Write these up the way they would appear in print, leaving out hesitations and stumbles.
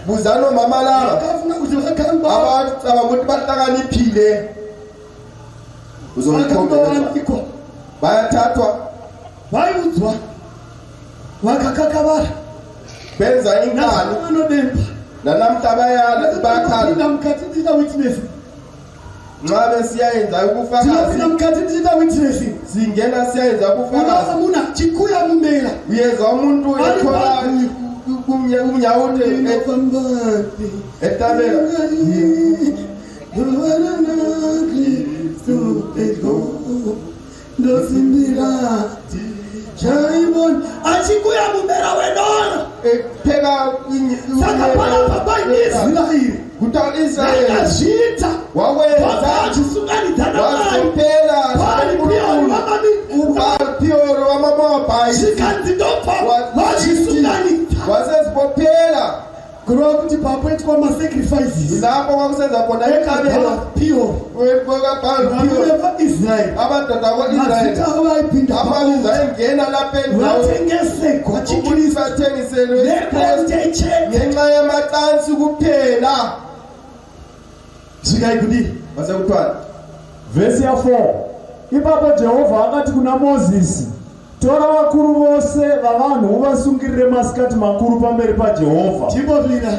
Buzano mama la abantu bahlakaniphile uzonikhomba bayathathwa bayuzwa wakakakabara benza inkani nanamhla bayakhala namkhathithisa witness nxa besiyayenza ubufakazi singena siyayenza ubufakazi chikuya mumela uyeza umuntu ethola umnyawude etabela Jaimon, achikuya mumera wenona. Pega sakapala baba Israeli. Kuta Israeli. Akashita. Waweza. Chisungani dana. Wasopela. Pali pioro wa mama pai. Shikanti dopa. Wachisungani. Wasespopela. Kuroa kuti papoeti kwa masacrifices. Zapo wakusenza kona ekabela pure. Weboga pali pure pa Israel. Abantwana wa Israel. Abaliza engena lapha endawo. Wathengese kwachikilisa thengiselo. Ngenxa yamacansi kuphela. Sikayikudi basekuthwala. Verse ya 4. Ibaba Jehova akati kuna Moses. Tora vakuru vose vavanhu uvasungirire masikati makuru pamberi paJehovha. Chibodlira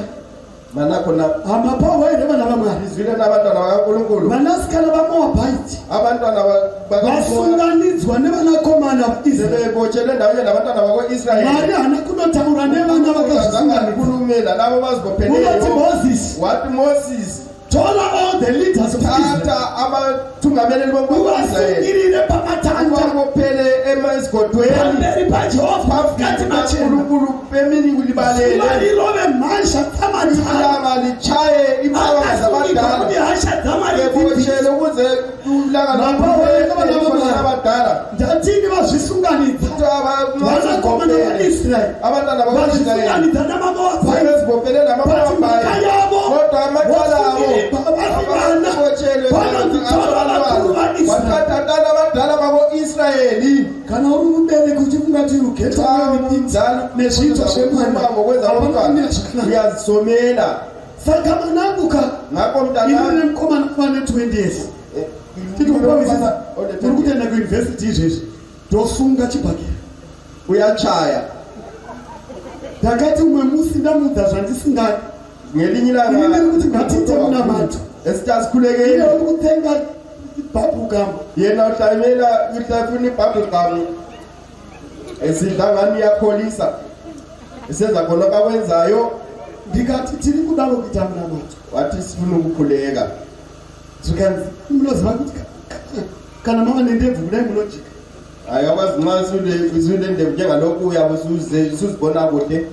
manakona amapawa ine vana vaMwari zvile navantwana vakakulungulu vanasikana vaMoabite avantwana vasunganidzwa nevanakomana vaIsraeri bochele ndauya navantwana vako-Israeri. Mwari hana kunotaura nevana vakazvisunganidza navo vazigopendera. What Moses told all the leaders of Israel. Abatungameleli bokuIsraeli pamatanda ngopele emasigodweni paJehova ngathi makhulu pemini kulibalele malilobe masha tamathala malichaye impawa zabadala ihasha zamali bochele ukuze ulanga abadala ndathini bazwisunganidza abakomana baIsraeli abantwana bakwaIsraeli bazibopele namaPapai kodwa amacala abo wakathatana abadala bako-Israeli kana uri mubele kuti ungati ukhetha imizalo nezitho semama ngokwenza umntwana uyazisomela saka manabuka ngakho mntana ile mkhomana kufane 20 years tikuphawisa ukutenda ku university izvezvi dosunga chibhakira uyachaya ndakati umwe musi ndamudza zvandisingadi ngelinye ilanga ukuthi ngathithe kunamatu esitasikhulekile ukuthenga ibhabhukam yena uhlanyela uhlafuna ibhabhukam esidlangani yakholisa esenza khona kakwenzayo ndikathi thini kudalo kuthi amnamatu wathi sifuna ukukhuleka sikanzi umlozi bakuthi kana mama nendemvu kule logic ayakwazi nxa izule ndemvu njengalokhu uyabe usuzibona kuhle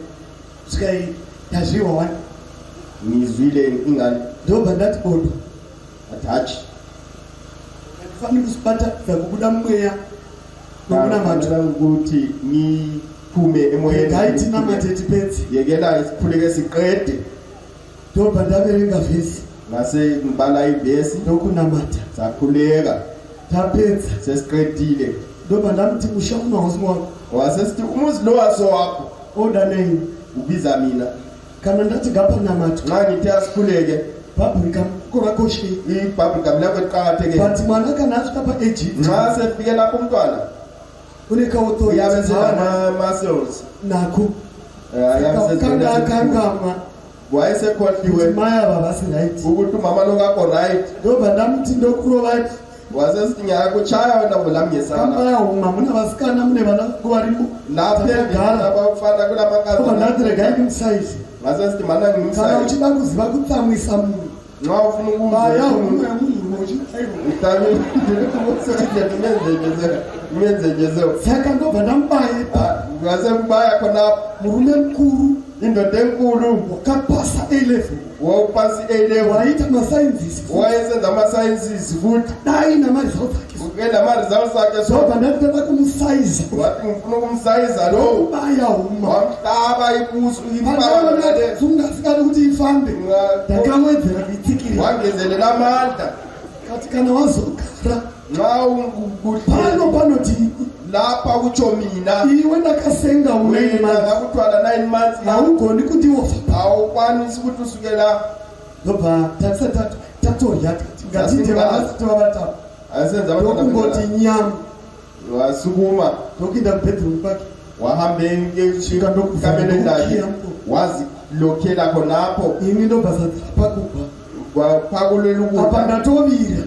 sikayi yaziwa wani ngizwile ingane ndoba ndathi kodwa athachi kufanele usiphatha zakubuda mweya nokuna mathu ukuthi ngiphume emoyeni hayithi namathethi phetsi yekela isikhuleke siqede ndoba ndaberenga vesi ngase ngibala ivesi nokunamatha sakhuleka taphetsa sesiqedile ndoba ndamthi usha umuzi wakho wasesithi umuzi lo waso wakho oda name ubiza mina kana ndathi ngapha namathu nxa ngithi asikhuleke publica korakoshi ipublica lakho eqakatheke but mwana kana afika pa Egypt nxa sefike lapho umntwana uneka authority yabenza muscles nakho ayamsezana wayesekhohliwe maya baba si right ukuthi umama lo kakho right ndoba ndamthi ndokuro right wasesinya kuchaya wena volamnyesana maya umama unabasikana mune bana kubarimo lapha ngala abafana kulamakazi kuba ndadireka imsize wasesithi mana ngimsize kana uthi bakuziba kutsamisa munhu nxa ufuna ukuzaya umuthi itabe umenze saka ndoba ndambaye wasembaya khona murume mkhulu indoda enkulu wakapasa A-level wawupasi A-level wayitha ama-sciences wayesenza ama-sciences futhi nayi nama-results akhe ukenda ama-results akhe soba ndathi kumsayiza wathi ngifuna ukumsayiza lo ubaya uma wamhlaba ibusu ungasikali ukuthi ifambe ndakamwenzela itsikile wangezelela amandla katikana wazogara panoti lapha kutsho mina iwe ndakasenga wena ngakutwala 9 months awugoni kuti wofa awukwanisi ukuthi usukela ndobva tatorya ngatite vavatatu asenza ndokungoti nyama wasukuma ndokuinda kubhedroom kwakhe wahambe ngekamelo lakhe wazilokela khonapho ini ndobvasapakubva kwapakulela apa ukudla ndatovira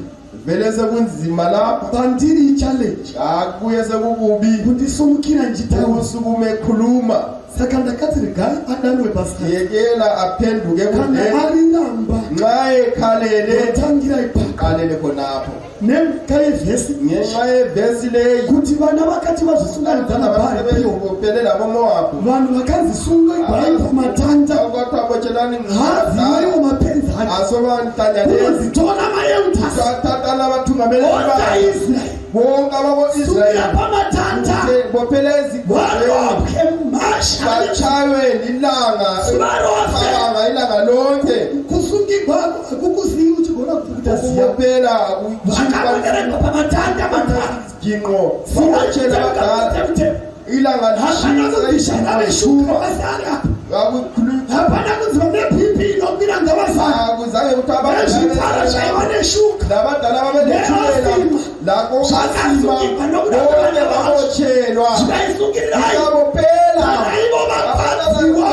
vele sekunzima lapha pandiri ichallenge akuye sekukubi kundisumukira njitawo usukume khuluma saka ndakati regai adanwe basa yekela aphenduke kana kudlela arinamba nxa ekhalele tangira ipaka qalele khonapho nemka yevhesi ngenxa yevesi leyi kuti vana vakati vazvisunganidzana bharipiyo kuphelela bomowabu vanhu vakanzisunga ibhari pamatanda kwathabotshelani haziwaiwo mapenzi akozitona mayeutasi tatala bathungameli otaisraeli bonke abako-israyeli sukira pamatanda bophelezi varobwe masha batshaywe lilanga varobwe ilanga lonke kusungigwako akukuzivi uchigona kutasiya kuphela vakaongerekwa pamatanda ginqo babatshela badala ilanga lishisaishuka vasara hapana kunziva nepipi inokwira ngavasara akuzange kuti nezvitara zvaiva neshuka labadala babelethumela lako zvakasungirwa nokuda bonke kwavana vacho babotshelwa zvikaisungirirai ikabophela ivo vapadziwa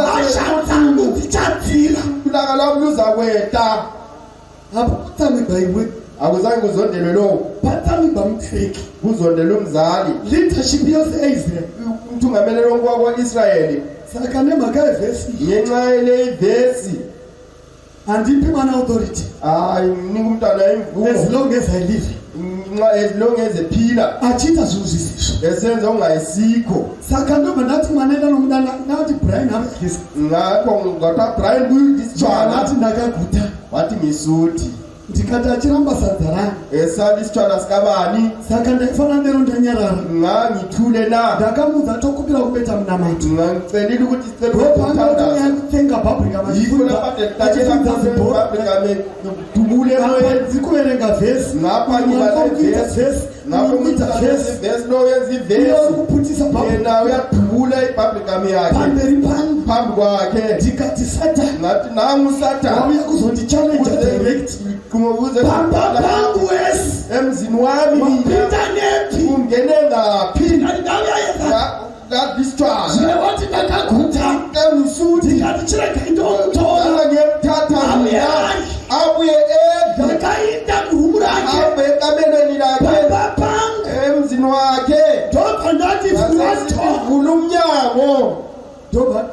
hasha dzangu dzichadzira ulaka lwami luzakweta apa kutsamigwa iwe akuzange kuzondelwe lowo patsamigwa mupfeki kuzondelwe umzali leadership yose eisraeli umthungameleli wonke wako-israyeli saka nemhaka yevhesi ngenxa yeleyivesi handipi mwana authority hayi mnika umntwana imvumo as long as I live as long as ephila achiita zvinhu zvisizvo esenza ungayisikho saka ndobva ndati mwana enda nomudana nati brian havekesi ngakho ngathiwa brian kuyisitshwana nati ndakaguta wathi ngisuthi ndikati achiramba sadza rangu esali isitshwana sikabani saka ndaifana ndero ndanyarara ngangithule na ndakamudza tokupira kubeta munamato ngangicelile ukuthi ndopangaotoya kutsenga bhabrika dubule dzikuverenga vhesi vhesi vesi loyenza ivesi kuputisa yena uyadubula ibhabrikam yakhe pamberi pangu phambi kwakhe ndikati satan ngathi nangu satani wauya kuzondichallenja direct pamba pangu wesi emzini wami wapita nepi ungene ngaphi ndauya ngadisitshwana zvinewati ndakaguta emusuthi ndikati chirega indomutora ngiyemthatha mina abuye edla ndakainda kurumu rake abe ekamelweni lakhe pamba pangu emzini wakhe ndobva ndati fuato vula umnyango ndobva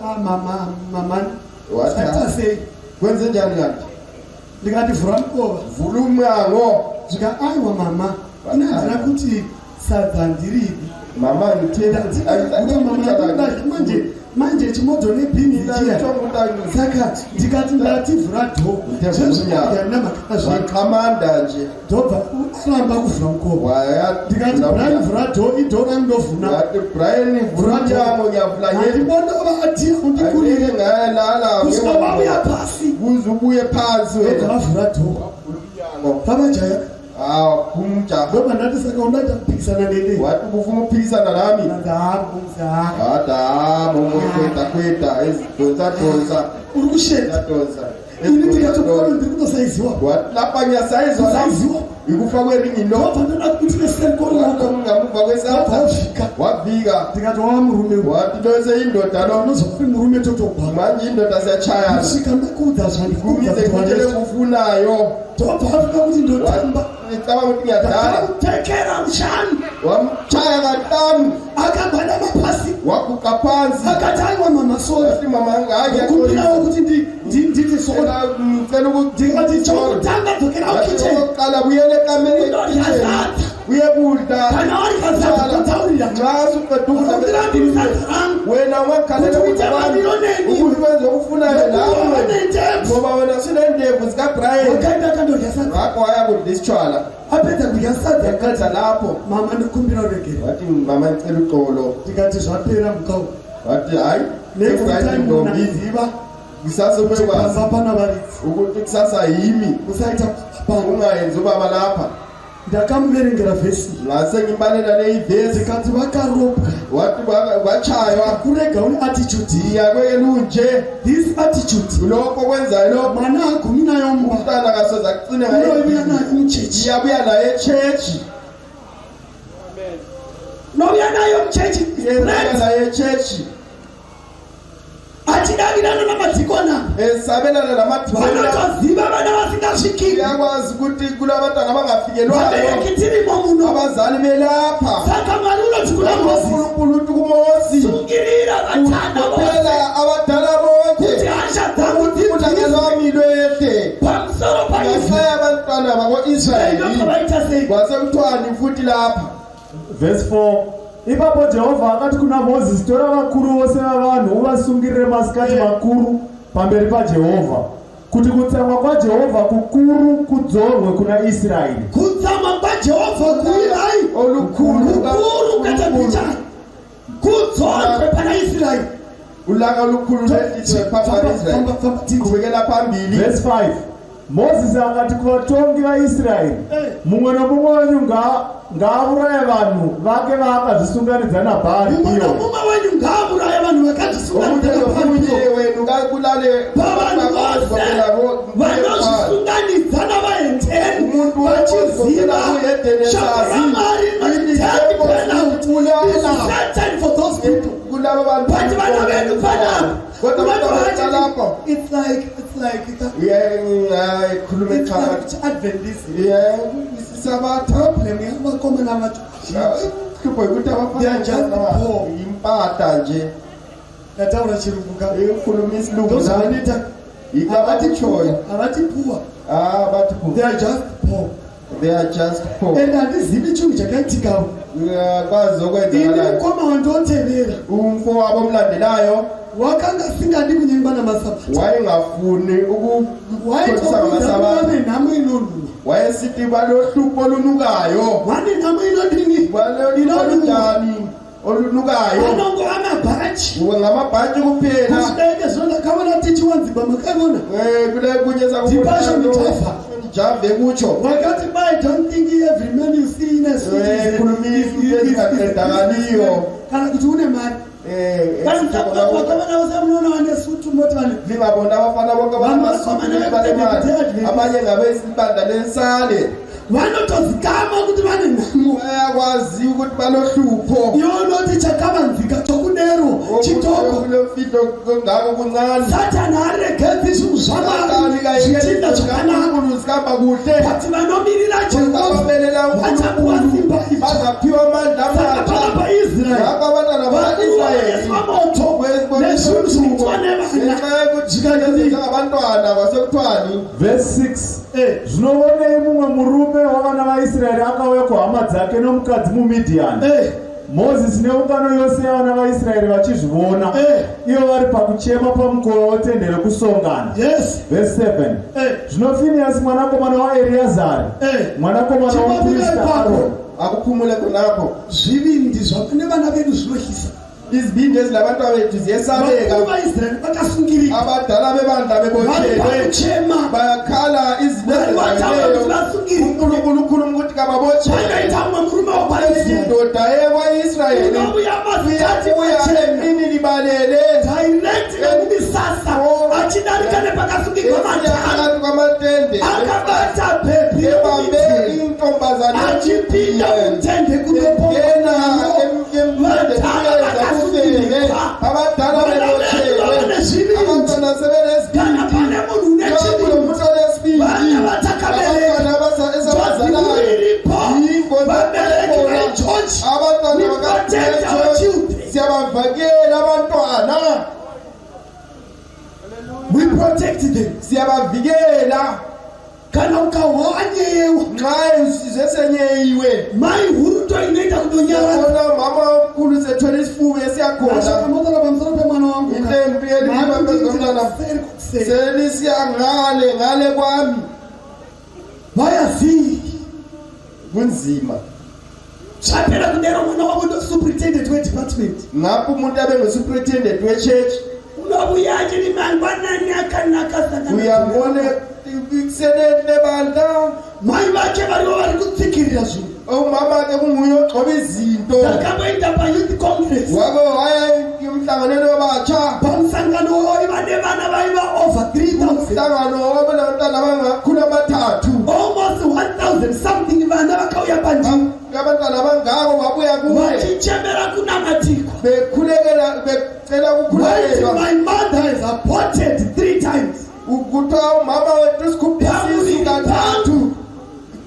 mama saita sei kwenze njani kanti ndikati vhura mukova vula umnyango zvika aiwa mama inanzira kuti sadza ndiripi mama manje chimodzo nebhini ichiya saka ndikati ndativhura dho zvezvakamakazvakamanda nje ndobva aramba kuvhura mukova ndikati brian vhura dho idho randovhuna brian vhura mnyango nyavula andibondova ati undikurire ngayalala kusvika vauya pasi kuze ubuye phansi ndavavhura dho pavajaya kumja ndobva ndati saka undaita kupikisana nene wati kufuna ukuphikisana nami kweta donsa uri kusheda donsa ini ndikatokona ndiri kutosaiziwa lapha ngiyasayiziwa ikufa kweringi ndobva ndoda kuti nesenkoroko ngamuva kwesavika wavika ndikati wava murume wati ndose indoda lo unozokuri murume totogwa manje indoda siyachayana kusvika ndakuudza zvandikuudza kufunayo ndobva afika kuti ndotamba nicaba kuti ngiyadala akamutekera mushanu wamchaya katanu akagwada mapasi waguqa phansi akati aiwa mama sori ati mama kumbirawo kuti nditi sori ngicela ukuthi ndikati chokutanga dzokera kukicheni oqala buyele ekameni uye kudla kana wari kazataurira nxa suqeda ndirambirisadzarangu wena ungakhalela ukuthi wenze okufunayo nawe ngoba wena sinendevu zikabrian wakaenda kandorya sadza ngakho waya kudla isitshwala apedza kudya sadza yakadla lapho mama ndikumbira uregere wathi mama ngicela uxolo ndikati zvapera mukawu wathi hayi next time ndombi unaziva ngisasebekwazi pana varidzi ukuthi kusasa yimi usaita ungayenzi ubaba lapha. Ndakamverengera vhesi Ngase ngimbalela leyi vesi ndikati vakarobwa wathi wachaywa kurega une attitude yakwelunje this attitude lokho kwenzayo lo mwana agumi nayo mba umntana kasoza kucine unoyibuya nayo umchechi iyabuya naye echechi nobuya nayo umchechi iyabuya naye echechi atidakirana namadzikona esabelana namadikona vanotoziva vana vasingasvikiri yakwazi ukuthi kulabantwana abangafikelwayo vabereki tirimo muno abazali belapha saka mwari unoti kuna Mozisi uNkulunkulu uthi kuMosi sungirira vatana phela abadala bonke kuti hasha dzangu uthangelo wami lwethe pamusoro paIsraeli ngasaya abantwana bako-Israyeli vaita sei kwasekuthiwani futhi lapha. Verse 4. Ipapo Jehovha akati kuna Moses, tora vakuru vose vavanhu uvasungirire masikati makuru pamberi paJehovha, kuti kutsamwa kwaJehovha kukuru kudzorwe kuna Israeri. kutsamwa kwaJehovha kuirai Olukhulu katapicha kudzorwe pana Israeli ulaka olukhulu lwethiswe phambi kubekela phambili. Verse 5. Moses akati kuvatongi vaIsraeri, mumwe nomumwe wenyu ngauraye vanhu vake vaakazvisunganidza naBhaari mumwe iyo. nomumwe wenyu ngauraye vanhu vakazvisunganidza Omunye wenu ngakulale pavanhu vose vanozvisunganidza navahendeni vachiziva shoko raMwari Satan for those people. kulabo bantu But vana vedu panapa kodwa lapho it's like khulume phakathi Adventism. sabatha Problem yabakomana abantu kipho ukuthi They are just abafana poor. impata nje yataura chirungu ka ikhuluma isilungu those vanita ikabathi choyo avati poor, bathi they are just poor. they are just poor. And handizivi chinhu chakaitika uyakwazi ini okwenza mukoma wandotevera umfo wabo omlandelayo wakanga singadi kunyengwa namasabata wayengafuni ukukhothisa ngamasabata waitokuzaave nhamo inonhuwa wayesithi balohlupho olunukayo vane nhamo inodini balolunjani olunukayo vanongo amabhachi ngamabhaji kuphela kuzvideke zvondakaona tichiwanzimba makavona kule kunyesa Dipassion Java. jave kutsho wakati I don't think every man you see in a street khulumisiedakaliyo kana kuti une mari vakavana vose munoona vane sutu moti vane livabona abafana bonke banemali abanye ngabesibanda lensale vanotozikama kuti vane nhamo bayakwazi ukuthi balohlupho yonoti chakavanzika chokudero chitoko kulofito ngako kuncane satani aregedzi zvinhu zvamazvitinda zvakanaka zikamba kuhle kuti vanomirira ababelela vachapuwa simba bazaphiwa amandla saka pala paisraeri ngako abantwana bakaisraeli vanoiswa moto nezvinhu zvinoitwa nevana abantwana kwasekuthiwani. Verse 6. Zvinoonei mumwe murume wavana vaIsraeri akauya kuhama dzake nomukadzi muMidhiani. Mozisi neungano yose yavana vaIsraeri vachizviona, ivo vari pakuchema pamukova wetende rekusongana. Verse 7. Zvino Finehasi mwanakomana waEreazari, mwanakomana womuprista Aroni, akuphumule kunapo zvivindi zvakune vana vedu zvinohyisa izibindi ezilabantwana bethu ziyesabeka vaIsraeri vakasungirika abadala bebandla bebothelwe vakuchema bayakhala izinto vasungirika uNkulunkulu ukhuluma ukuthi kababotshelwe vakaita mumwe murume wakwaIsraeri indoda eyakwa-Israyeli unobuya masikati uya wachena emini libalele direct nekumisasa achidarika nepakasungirwa matanda phakathi kwamatende akabata bhepi ebambe intombazane achipinda mutende yena abadala bebothelwe abantwana kana sebelesibindi pane munhu une umuntu olesibindi vana vatakabereka ezabazalayo vabereki vechochi abantwana protector bakaecho wechildren siyabavakela abantwana we protect them siyabavikela kana ukawanyeyewa nxa zesenyeyiwe mai huruto inoita kutonyarana ona mama omkhulu sethwele isifuba esiyakhona ashakamotala pamusoro pemwana wangu intempi elibambezomntana selisiya ngale kwami vayazivi kunzima zvapera kudero mwana wavo ndosuperitendent wedepartment ngapho umuntu abe ngusuperitendent wechechi unobuya achiri mangwanani akanaka uyambone ikusenete bandla mai vake varivo vari kutsikirira zvinhu. umama ke kunguye ogcoba izinto Ndakaenda paYouth Congress. wake waya emhlanganweni wabatsha Pamusangano waiva nevana vaiva over 3,000. umhlangano wabantwana abangakhulu abathathu Almost 1,000 something vana vakauya panjini. abantwana abangako babuya kuye Vachichemera kunamatikwa. bekhulekela becela Right, ukukhulelwa my mother is aborted 3 times. ukuthiwa umama wethu sikhuphisisu kathathu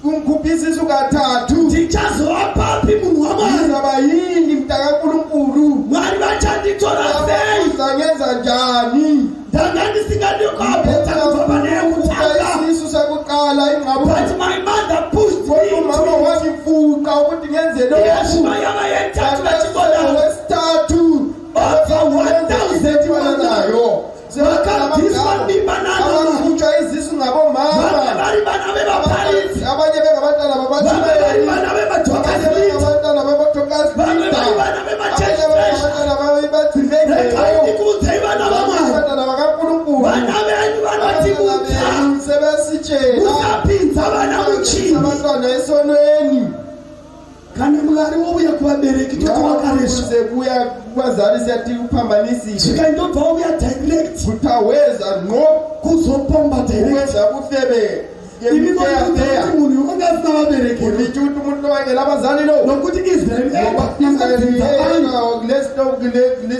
kumkhuphisisu kathathu Ndichazovapapi munhu waMwari. izaba yini mntakankulunkulu Mwari vachanditora sei? zangenza njani Ndanga ndisingadi kuabhota kubva pane yekutanga. isisu sakuqala ingqabu But my mother pushed me umama into it. wazifuqa ukuthi ngenze Yeshima yava yethathu vachibona. wesithathu Over 1,000 nayo vakabviswa mimba nanamai. abakhutshwa izisu Vamwe ngabomama vari vana vevaparidzi. abanye bengabantwana Vamwe vari babathumeli vana abanye vemadhokasiti. bengabantwana Vamwe vari babotokasita vana abanye vemachurch. bengabantwana babacimbekeyo Rekaindikudzei vana vaMwari. abantwana bakankulunkulu Vana venyu vanotikudza. sebesitshela Musapinza vana muchini. abantwana esonweni Kana Mwari wouya kuvabereki totovakaresa. kuze kuya kubazali siyathi uphambanisile Zvikaindobva wauya direct kutaweza ngqo kuzopomba direct. uwenza bufebe Ini vanokudzwa kuti munhu wanga asina vabereki. ulithi uthi umuntu owangela abazali lo Nokuti Israeli Israeli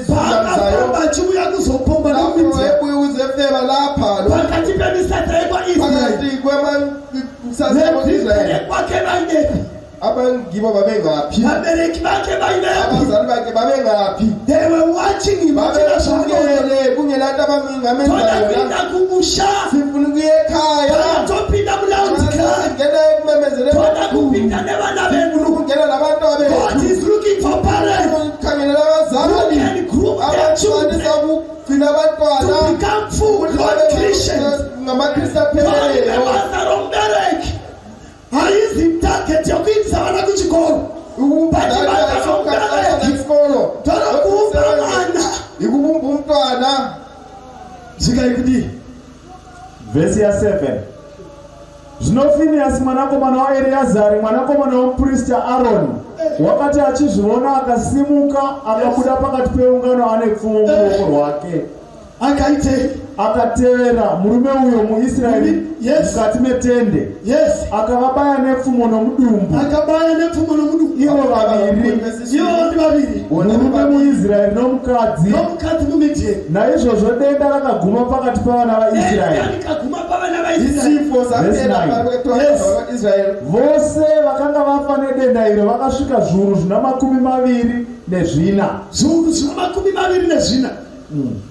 vakapomba chiuya kuzopomba nokuti ebuye uzefeba lapha pakati pemisasa yekwaIsraeli phakathi nezizwe kwake vainepi abangibo babengaphi vabereki vake vainepi. abazali bakhe babengaphi They were watching him. babebukele kungelanto Toda abangingamenzayo pinda kumusha. sifuna ukuya ekhaya Toda topinda mulauntikani. ngena ekumemezele Toda kupinda nevana venu. ukungena nabantu God is looking for parents ukukhangelela who abazali can group their children abaqalisa ukugcina abantwana to become full blood Christians. ngamakristu Bali apheleleyo bebasa rombereki. Hayizi target yokuindisa vana kuchikoro. isikolo Toda kuumba vana. ikubumba umntwana Zvikaikuti vhesi ya7. Zvino Finehasi mwanakomana waEreazari mwanakomana womuprista Aroni wakati achizviona akasimuka akabuda pakati peungano ane pfumo muruoko rwake akaitei akatevera murume uyo muIsraeri Yes. mukati metende yes akavabaya nepfumo nomudumbu akabaya nepfumo nomudumbu. ivo vaviri Ivo ndi vaviri murume muIsraeri nomukadzi. nomukadzi muMidhiani. Naizvozvo denda rakaguma pakati pavana vaIsraeri. Rikaguma pavana vaIsraeri. isifo sapera pakati vaIsraeri Vose vakanga vafa nedenda iro vakasvika zviuru zvina 24. Zviuru zvina 24.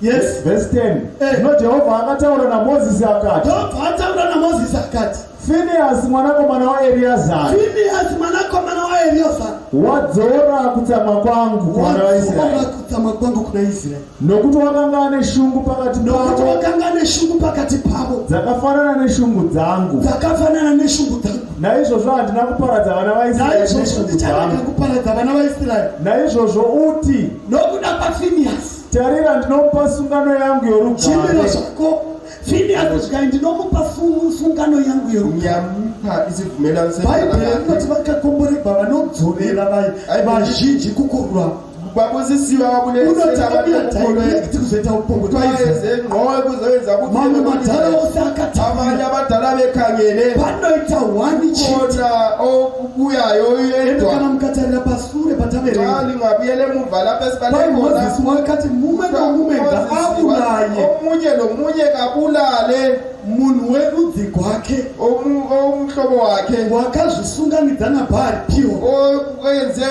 Yes. Vhesi 10. Eh. Zvino Jehovha akataura naMozisi akati, Ndobva ataura naMozisi akati, Finehasi mwanakomana waEreazari Finehasi mwanakomana waEreazari wadzora kutsamwa kwangu kuvana vaIsraeri, wadzora kutsamwa kwangu kuna Israeri. nokuti wakanga ane shungu pakati Nokuti pavo wakanga ane shungu pakati pavo dzakafanana neshungu dzangu. dzakafanana neshungu dzangu. Naizvozvo handina kuparadza vana vaIsraeri Naizvozvo neshungu ndicharega dzangu. kuparadza vana vaIsraeri. Naizvozvo uti, Nokuda kwaFinehasi tarira ndinomupa sungano yangu chimbiro yorugare. zvako Finehasi zvikai ndinomupa sungano yangu yorugare. ngiyamupa isivumelwano Bhaibheri rinoti vakakomboregwa vanodzorera vazhinji kukurwa. babusisiwa Unoti akuya direct kuzoita upongo twaIsraeri. ngqowe kuzowenza Mamwe madhara ose abanye akatanga abadala bekhangele panoita one chete. khona okubuyayo Ende yedwa kana mukatarira pasure xa patabereka lingabuyele emumva lapho esibale vaMozisi khona wakati mumwe nomumwe ngaabulaye omunye nomunye kabulale munhu werudzi rwake omhlobo wakhe wakazvisunganidza naBhaari Peor. owenze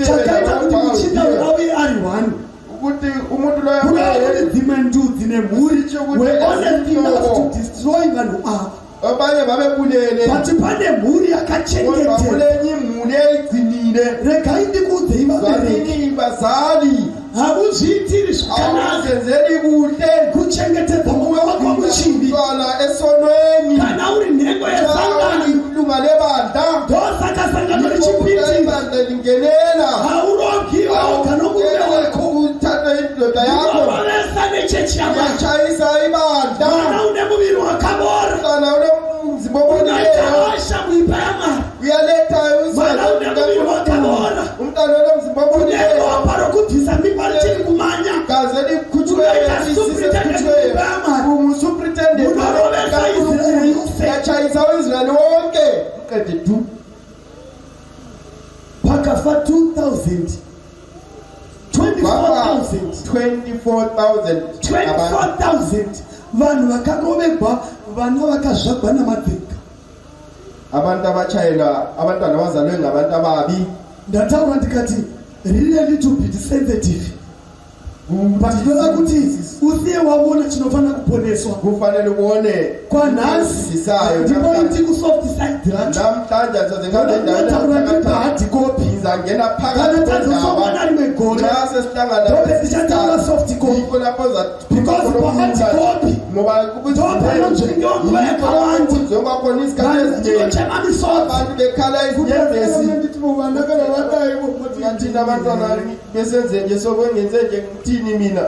Chakaita kuti muchinda wauye ari one. ukuthi umuntu loyo Kuda kuti dzimwe ndudzi nemhuri were only enough to destroy vanhu ava. abanye babebulele But pane mhuri kodwa yakachengetedzwa. kulenye imhuri eyigcinile Regai ndikuudzei vabereki, zabini bazali hamuzviitiri zvakanaka awuzenzeli kuhle kuchengetedza mwoyo wako muchivi. mntwana esonweni Kana uri nhengo yesangano ilunga lebandla ndosaka sangano richipitira ibandla lingenela haurogiwa kana murume wako uthatha indoda yakho unovavesa nechechi yamwako. yachayisa ibandla Mwana une muviri wakabora mntwana 32 pakafa 2000 24,000 vanhu vakarovegwa, vana vakazvagwa namadheka. abantu abachayela abantwana abazalwe ngabantu ababi. Ndataura ndikati really little bit sensitive. But ndoda kuti usiye wabona chinofana kuponeswa. Kufanele uone kwanhasi ndipo iti kusoft side racho. Namhlanje sezingane ndaura hard copy izangena phakathi kwendaba rimwe gona. Nase sihlangana ndobe sichataura soft copy. Because for hard copy ngoba kubuthi ndobe abantu njengoba isikhathi ezinye abantu bekhala izinyembezi ndithi mubana kana vatayiwo ngathina abantwana besenze nje sokwengenze nje ngithini mina.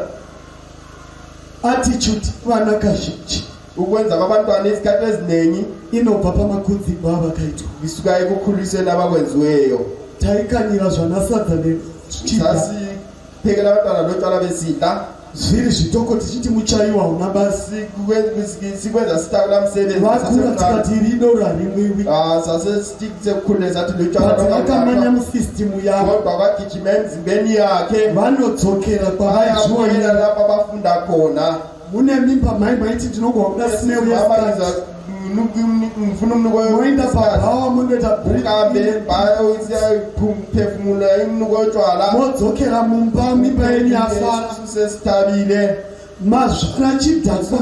Attitude vana kazhinji ukwenza kwabantwana isikhathi eziningi inobva pamakunzi baba kaitwa isuka ekukhuliseni abakwenziweyo. Taikanira zvanasadza sasi phekela abantwana lotshwala besidla zviri zvitoko tichiti muchaiwa una basi sikwenza sitakula msebenzi vakura tikati rido rarimwiwi sase sekukhulule sathi lotshwala vakamanya musystemu yavo kodwa bagijima emzimbeni yakhe vanodzokera kwavaizvoina lapha bafunda khona. mune mimba mai maiti ndinogwa kuda sineuyesikati ngifuna umnuko moenda pabhawa mundoita ukambe bhayo phefumula imnuko yotshwala modzokera mumba mimba yenyu yafara sesithabile mazvana chidhakwa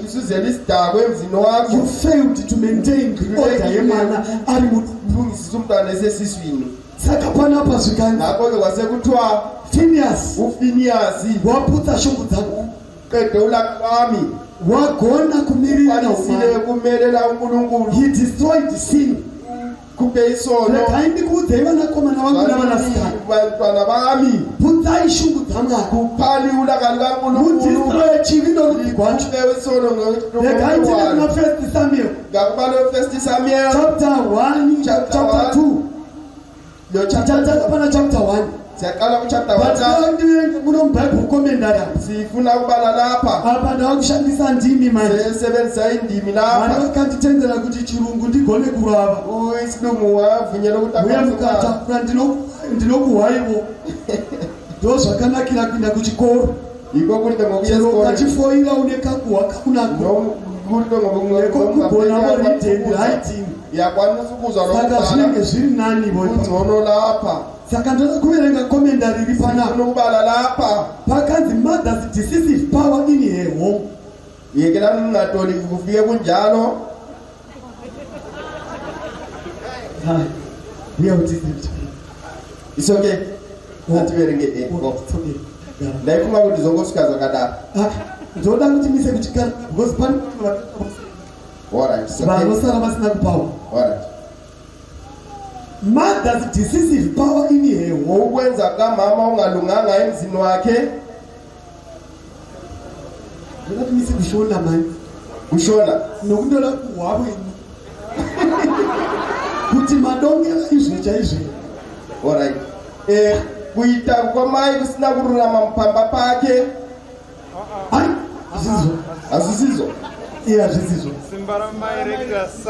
isuzela isidakwe emzini wakho. you failed to maintain order yemwana ari mulungisisa umntwana esesiswini. saka panapa zvikani ngakho-ke kwasekuthiwa ufiniyasi waputsa shungu dzako qede ulaka kwami wagona kumirira kwanisile kumelela uNkulunkulu. he destroyed sin kupe isono haindi kuudzai vanakomana vangu navanasikana bantwana bami putsai shungu dzamwari kuphani ulaka lukaNkulunkulu mudistroye chivi norudzi rwacho. kupe isono Rekaitire kuna First Samuel ngakubale First Samuel chapter 1 chapter 2 yo chapter kapana chapter 1 siyaqala kuchapter but 1 ndiwe muno mBible commentary sifuna ukubala lapha apa ndakushandisa ndimi manje sebenzisa indimi lapha manje wakanditendera kuti chirungu ndigone kurava isilungu wavunyela uya mukatapura ndinokuhwaiwo ndo zvakanakira kuenda kuchikoro iko kuite ngokuyesikole kachifoira une kakuhwa kakunako kugonavo ridhendi raitini yakwanisa ukuzwa saka zvinenge zviri nani ngcono lapha. saka ndoda kuverenga komenda riri panapa unokubala lapha pakanzi mothers decisive power in her home. yekelani ningatoli kufike kunjalo. It's okay. Ngativerenge ndaifunga kuti zongosvika zvakadaro. ndoda kuti mise kuchikara because pane vanosara vasina kupawa. Mother's decisive power in her home. ukwenza kamama ungalunganga emzini wakhe ndoda kuti mise kushona mani kushona nokundoda kuhwabweni kuti madongera izvo chaizvo. alright kuita kwamai kusina kururama mupamba pake hazvisizo hazvisizo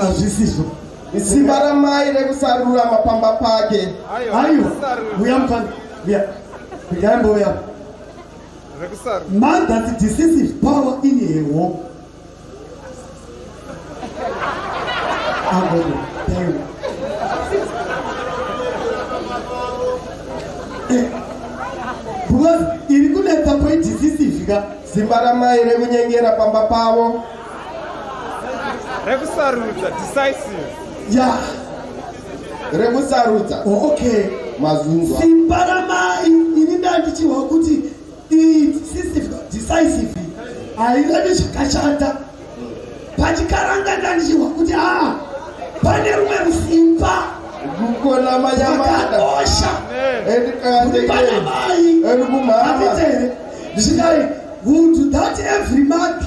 hazvisizo simba ramai rekusarurama pamba pake. aiwa uya mupanda uyamboya mother's decisive power in her home. because iri kunetsa point decisive ka simba ramai rekunyengera pamba pavo rekusarudza decisive ya rekusarudza okay mazunzwa simba ramai ini ndandichihwa kuti decisive haingadi zvakashata pachikaranga ndandichihwa kuti pane rumwe rusimba kukona manyamata pana mai atitere zvikai would that every man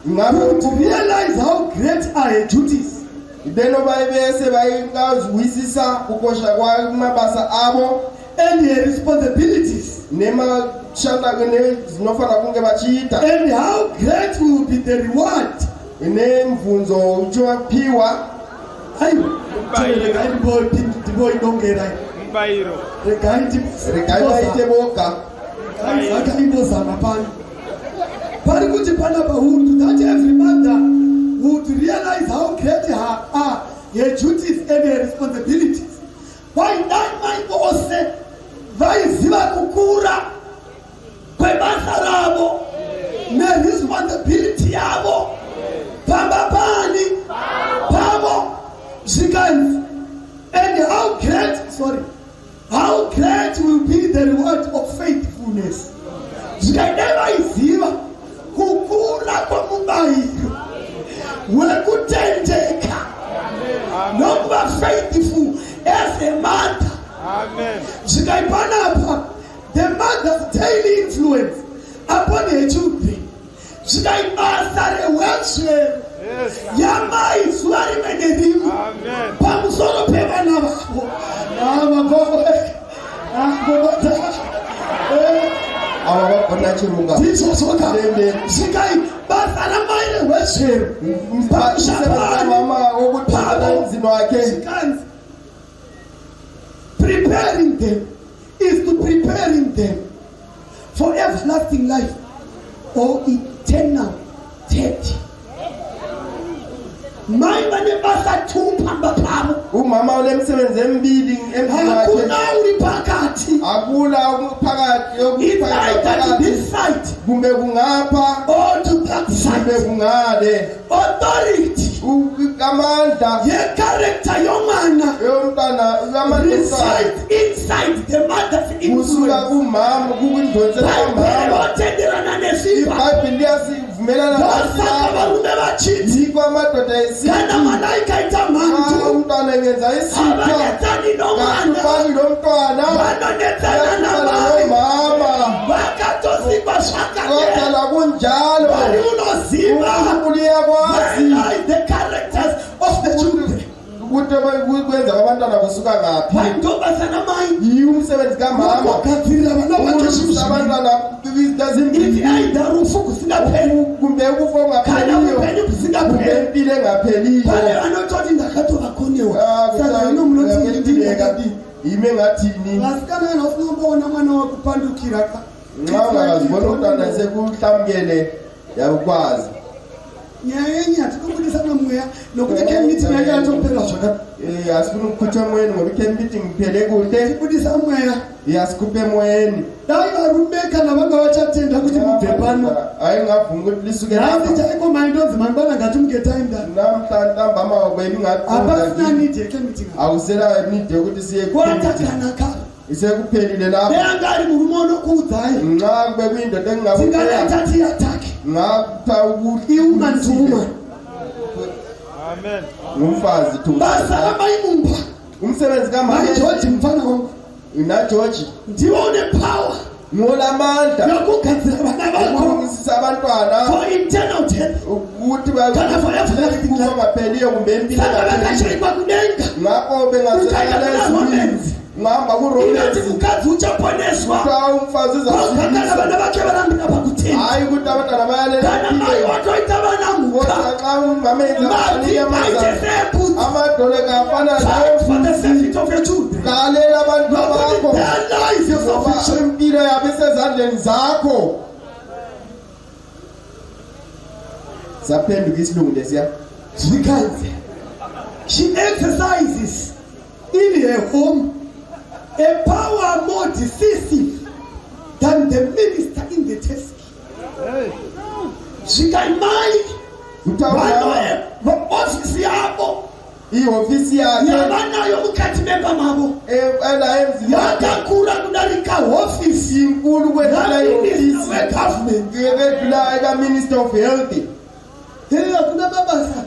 would realize how great are her duties. Deno vai vese vaingazwisisa kukosha kwa mabasa avo and her responsibilities nemashanda zinofana kunge vachiita and how great will be the reward nemvunzo uchiwapiwa hayi regai ndimboidongera Mbairo. regai vaite boga akaingozama pano pari kuti panapa hundu that every mother would realize how great her duties and her responsibilities. Vaidai mai vose vaiziva kukura kwebasa ravo neresponsibility yavo pambapani pavo zvikanzi. And how great will be the reward of faithfulness. Zvikaidai vaiziva kukura kwemubairo wekutendeka nokuva faithful as a mother. Amen. Zvikaipanapa the mother's daily influence upon her children. Zvikaibasa rewelshare yamai zuva rimwe nerimwe pamusoro pevana vavo. Ndizvozoka zvikai basa ramai rewelshare pamushapaani preparing them is to preparing them for everlasting life or eternal death. Mai vane basa tu pamba pamo. Umama unemsebenzi embili emzini wakhe. Hakuna uli pakati. Akula phakathi It's either to this side. Kumbe kungapha Or to that side. kumbe kungale. Authority. Amandla Ye-character yomwana yomntana reside inside the mother's kusuka influence. kumama kukwindonse Bhayibheli kamama. othendelana nesipha. iBhayibheli liyasivumelana Yosaka varume vachithi. yikho amadoda esipha Kana malaika ita xa manje. umntwana engenza isipha Abanethani nomwana. kasifani lo mntwana Vanonethana yasifana namai. nomama Vakatosikwa kodwa zvakadai. nakunjalo Vari unoziva. uNkulunkulu uyakwazi Realize the characters of the children. ukuthi kwenza kwabantwana kusuka ngaphi Vanobasa namai. yiwo umsebenzi kamama Vakagadzirira vana vake zvinhu zviviri. abantwana izita Iti zimbili aida rufu kusingapheli. kumbe ukufa Kana ongapheliyo upenyu kumbe kusingapheli. impilo engapheliyo Pane vanototi ndakatovakonewa. Saka ino munoti ndidini. ime ngathini Vasikana kana usinomboona mwana wakupandukira ka. nxa ungazibona umntwana sekuhlamukele yakukwazi Nyaya yenyu hatikubudisana mweya nokuti kemiti yake yatopera zvakati. asifuni ukukhutshwa emoyeni ngoba ikhembithi ngiphele kuhle Budisa mweya. asikhuphe emoyeni Dai varume kana vanga vachatenda kuti mubve pano. hayi ngavunga ukuthi lisuke Nhasi chaiko mindodzi mangwana ngati mugetainda. namhlantambama kwenu Hapasina need yekemiti. awusela nide yokuthi siye Kwatakanaka. isekuphelile lapho Beangari murume unokuudzai. nxa kube kuyindoda Tingadaita tiyataki. ngapha ukuthi Iwoman to woman. Amen. ngumfazi Basa ramai mumba. umsebenzi kamama Mai George mfana wangu. nageorge Ndiwo power. ngolamandla Yokugadzira vana vako. ukulungisisa abantwana For eternal death. ukuthi Kana for everlasting life. bangapheliyo kumbe empilo Saka vakashayikwa kudenga. ngakho bengasekalezi ngihamba Inoti kuRomans mukadzi uchaponeswa. kuthiwa umfazi Kana vana vake varambira pakutenda. hayi ukuthi abantwana bayalela Kana mai watoita vana kodwa muka. xa umama enza Mati maiteseput. amadolo kafana Fight for the safety of your children. kalela abantu bakho Their lives is ngoba sufficient. impilo yabo isezandleni zakho saphenduka isilungu lesiya Zvikanzi. She exercises in her home a power more decisive than the minister in the desk. Zvikanmai vano ofisi yavo ihofisi yakhe yavanayo mukati memba mavo ela emzini yakhe yakakura kudarika hofisi inkulu kwedlula ihofisi wegovernment. edlula ekaminister of health Hakuna mabasa.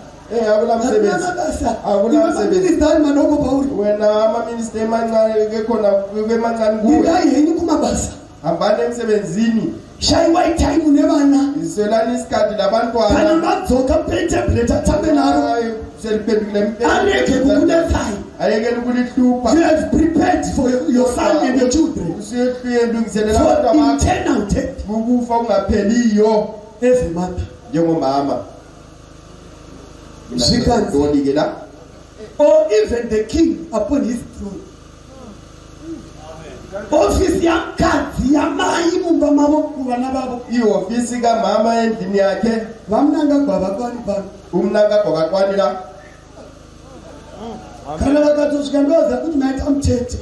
akula msebenzi akula msebenzi Minister manoko pauri. wena amaminister emancane kekhona emancane kuwe Ndai henyu kumabasa. hambani emsebenzini Shaiwa time nevana. iselani isikhathi Kana labantwana madzoka petebuleta tambe naro. seliphendukile Areke kukunetsai. ayekela ukulihlupha You have prepared for your son and your children usuyelungiselela for abantu abakho eternal death. ukufa kungapheliyo Every month. njengomama Zvikanzi. ndolike la or even the king upon his throne. Office ya mkazi ya mai mumba maboko vana vavo. Iofisi kamama endlini yakhe Vamnanga kwavakwani pano. umnaka kwakakwanira. Kana vakatosvika ndoza kuti maita mutete.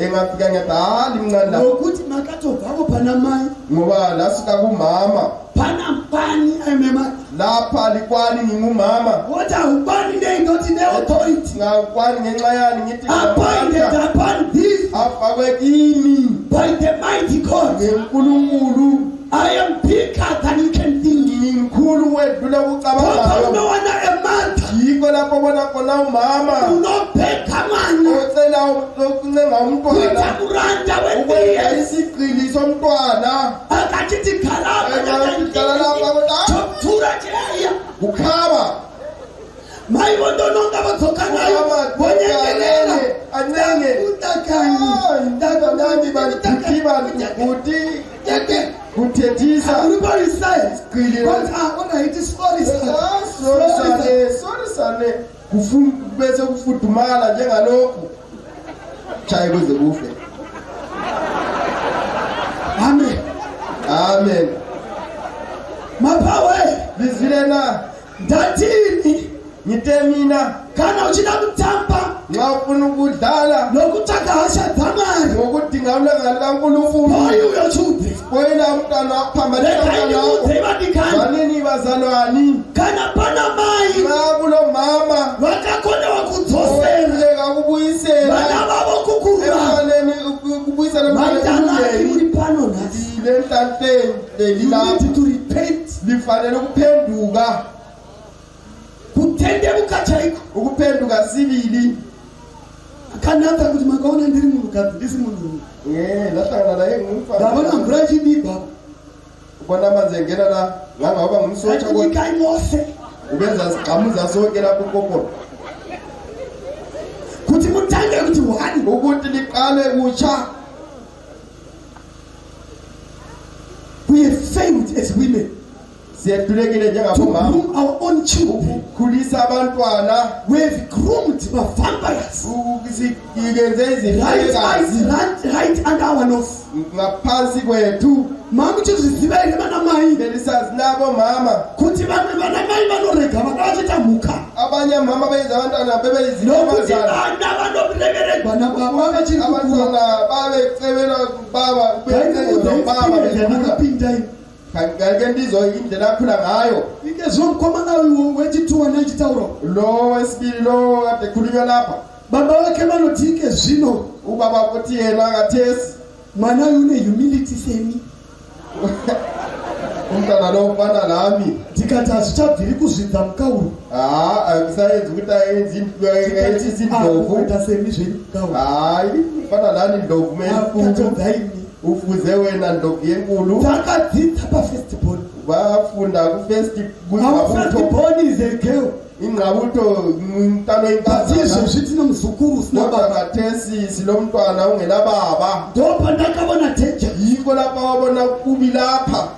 Engafika ngatali mncanda Nokuti makatobvapo pana mai. ngoba lasuka kumama Pana mpani aimema. lapha alikwani ngingumama What ukwani ndeyindoti ne-authority. ngakwani ngenxa yani ngithi Appointed upon this afakwe kimi by the mighty God. ngenkulunkulu. I am bigger than you can think. Ngimkhulu wedlula Kodwa ukucabangayo. unowana emata. Yikho lapho bona khona umama Unobheka mwana. ocela ukuncenga umntwana Kuitakuranda ukwenza wethiye. isigqili somntwana. Akachithi khalapha. Engakuhlala lapha kodwa Chokthura cheya. ukhaba Mayibondononga bathoka nayo. Bonyekelela. ancenge Ndakani kuti yeke. kuthethisa. Everybody says. Qili. But when I just sorry Sorry sane bese kufudumala njengalokhu chaye kuze kufe. Amen. Amen. Mapawe. Bizile na Ndatini. ngite mina Kana uchida kutamba. nxa ufuna ukudlala Nokutaka hasha dhamari. ngokudinga ulangani kaNkulunkulu. Boyu uyochudri. Koyela umntwana aphambanisa Lekayimudhebadikani. vanini bazalwane Kana pana mai. nxa kulo mama Vakakona wakudzosera. owehluleka ukubuyisela Vana vavo kukura. emfaneni ukubuyisela Madanaki emfaneni uri pano nasi. le nhlanteni You lelilapho need to repent. lifanele ukuphenduka. Kutende bukachaiko. Ukuphenduka sibili. Akanatha kuti makaona ndiri munhukadzi ndisi munhu. Lahlangana naye ngumfana. Ndabona mvura ichibigwa. Ubona amanzi engena la ngangaba ngumsotsha kodwa Nyika imose. ubenza sigxamuza sonke lapho kokona. Kuti mutange kuti wani. Ukuthi liqale kutsha. We have failed as women. Siyadulekile To njengabomama. groom our own children. Khulisa abantwana. We have groomed vampires. Siyenze izifakazi Right under our nose. ngaphansi kwethu. Mama kuti zvisivere vana mai. Belisazi nabo mama. Kuti vamwe vana mai vanorega vana vachita mhuka. Abanye mama benza abantwana Nokuti bebeyizifakazi. vana vanoreveregwa nababa vachiri kukura. Abantwana babecebela baba Ndakapinda ngake ndizwa indlela akhula ngayo. ike zvomukomana wechituwa nachitaura. Lo wesibili lo kade khulunywa lapha. Baba vake vanoti ike zvino Ubaba kuthi yena kathesi mwana uyu une humility semi. umntwana lo ufana nami. Ndikati hazvichabviri kuzvidza mukauru. Akusayenzi ukuthi ayenzi indlovu. Kuita semi zviri mukauru. Hayi ufana nani ndlovu menkulu. Katodzaini. Ufuze wena ndlovu yenkulu. Takadzidza pafestival. Bafunda ku-first Firstborn is a girl. ingqabutho umntwana Bazizwe oyinkazana. zvithi nomzukuru usina Kodwa baba. kathesi silomntwana ungenababa. Ndopa ndakabona danger. Yikho lapha wabona kubi lapha.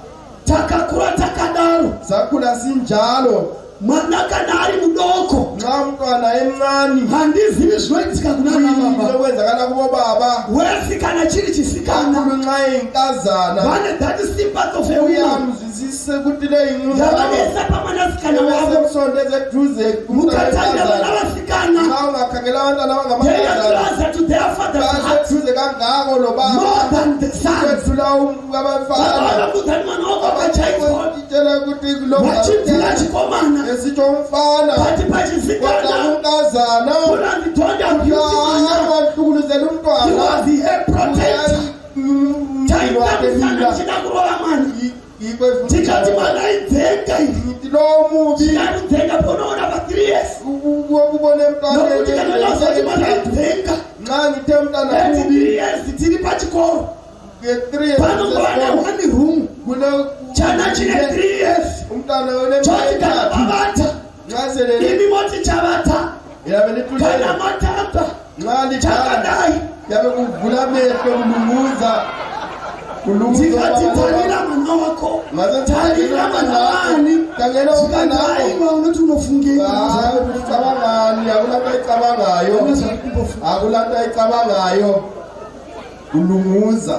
Takakura takadaro. Sakhula sinjalo. Mwana kana ari mudoko. Nxa umntwana emncane Handizivi zvinoitika kunana baba. lokwenzakala kubo baba. Wesikana chiri chisikana. Kakhulu nxa eyinkazana Vane that is sympathy of a woman. uyamzwisise ukuthi le yingumama. Yavanesa pamwanasikana wavo. Semsondeze eduze Mukatanda vana vasikana. nxa ungakhangela abantwana They are abangamantombazana closer to their father's heart. baseduze kangako lo More baba. than the sons. Kwethula abafana. Baba vamudhani mwana wako akachaiswa. Itshela ukuthi lo Wachibvira chikomana. esitsho umfana Pati kodwa pachisikana. unkazana Kuna nditonda abuse mwana. wahlukuluzela He umntwana. was the head protector. Taimamisana china kurova mwana. Tikati mwana idzenga ivi. ngithi lo mubi Chikadzenga ponoona pa 3 years. ukubona emntwana Nokuti kana lazoti mwana idzenga. nxa ngithe umntwana Eti 3 mubi years tiri pachikoro. nge-3 Panongova one room. Chana chine 3 years. umntwana Choti kana babata. nxa sele Imi moti chavata. yabe Kana lithulela matamba. nxa lidala Chakadai. yabe kuvula amehlo kulunguza ndikati tarira mwana wako, tarira mwana wani, tikataiwa unoti unofunge akulaitabangayo ulumuza